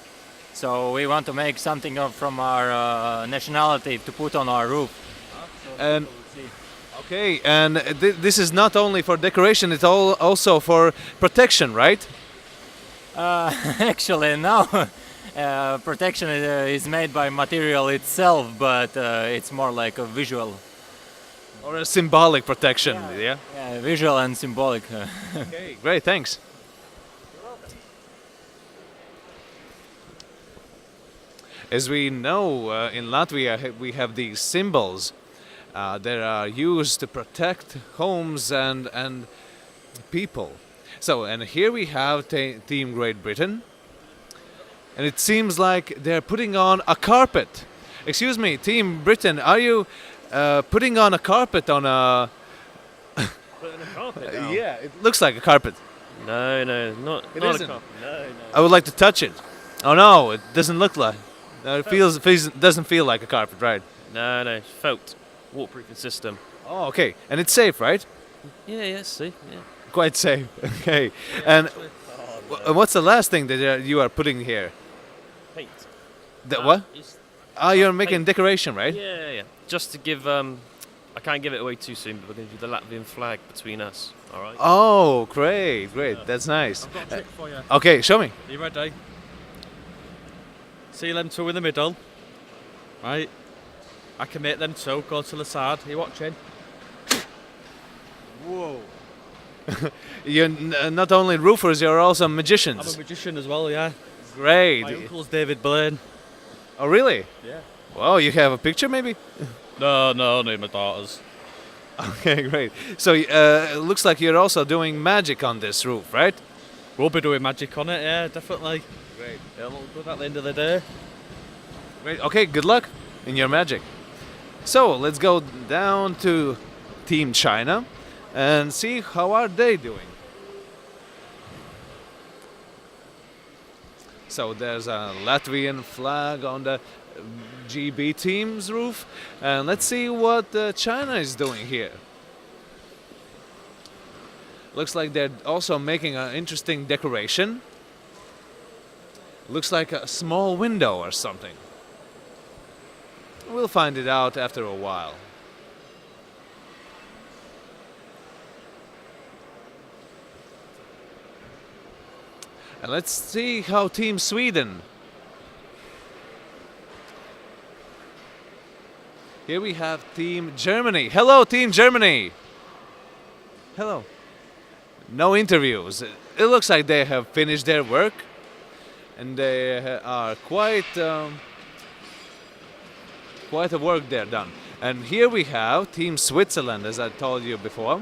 So we want to make something from our nationality to put on our roof. So And Okay, and this is not only for decoration; it's also for protection, right? Actually, no. Protection is made by material itself, but it's more like a visual. Or a symbolic protection, yeah? Yeah, visual and symbolic. Okay, great, thanks. As we know, in Latvia we have these symbols that are used to protect homes and people. So, and here we have Team Great Britain, and it seems like they're putting on a carpet. Excuse me, Team Britain, are you putting on a carpet on a... Putting a carpet down? Yeah, it looks like a carpet. No, not It not isn't. a carpet. No. I would like to touch it. Oh no, it doesn't look like... No, it doesn't feel like a carpet, right? No, it's felt waterproofing system. Oh, okay. And it's safe, right? Yeah, see, yeah. Quite safe. Okay. And what's the last thing that you are putting here? Paint. What? It's You're making paint. decoration, right? Yeah. Just to give I can't give it away too soon, but we're going to do the Latvian flag between us. All right. Oh, great. That's nice. I've got a trick for you. Okay, show me. Are you ready? See them two in the middle, right? I can make them two go to the side. Are you watching? Whoa. You're not only roofers, you're also magicians. I'm a magician as well, yeah. Great. My uncle's David Blaine. Oh, really? Yeah. Well, you have a picture, maybe? No, only my daughters. Okay, great. So it looks like you're also doing magic on this roof, right? We'll be doing magic on it, yeah, definitely. Great. It'll look good at the end of the day. Great. Okay, good luck in your magic. So let's go down to Team China and see how are they doing. So there's a Latvian flag on the GB team's roof, and let's see what China is doing here. Looks like they're also making an interesting decoration. Looks like a small window or something. We'll find it out after a while. And let's see how Team Sweden. Here we have Team Germany. Hello, Team Germany. Hello. No interviews. It looks like they have finished their work, and they are quite a work there done. And here we have Team Switzerland, as I told you before.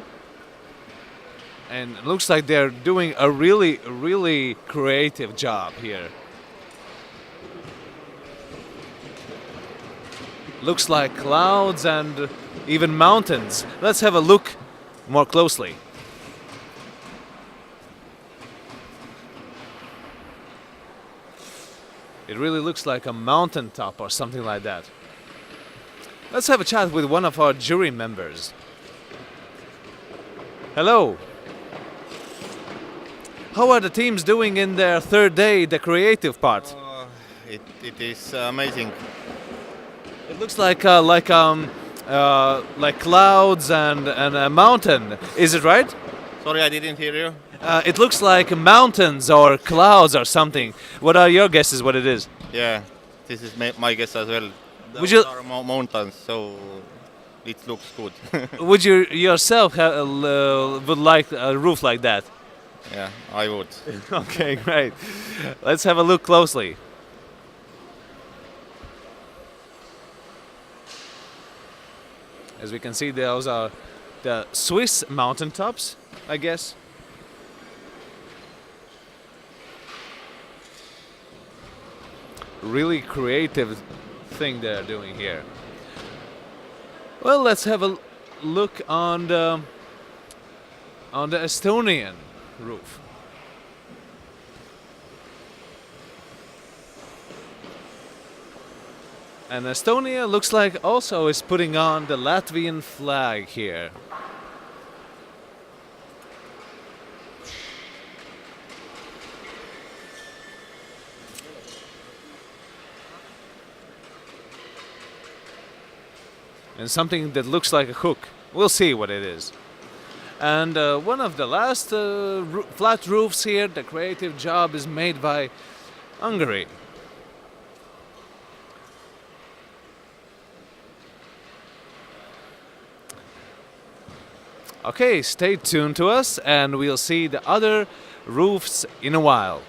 And it looks like they're doing a really creative job here. Looks like clouds and even mountains. Let's have a look more closely. It really looks like a mountaintop or something like that. Let's have a chat with one of our jury members. Hello. How are the teams doing in their third day, the creative part? It is amazing. It looks like clouds and a mountain. Is it right? Sorry, I didn't hear you. It looks like mountains or clouds or something. What are your guesses what it is? Yeah, this is my guess as well. Would you- Those are mountains, so it looks good. Would you yourself would like a roof like that? Yeah, I would. Okay, great. Let's have a look closely. As we can see, those are the Swiss mountaintops, I guess. Really creative thing they're doing here. Well, let's have a look on the Estonian roof. And Estonia looks like also is putting on the Latvian flag here. And something that looks like a hook. We'll see what it is. And one of the last flat roofs here, the creative job is made by Hungary. Okay, stay tuned to us and we'll see the other roofs in a while.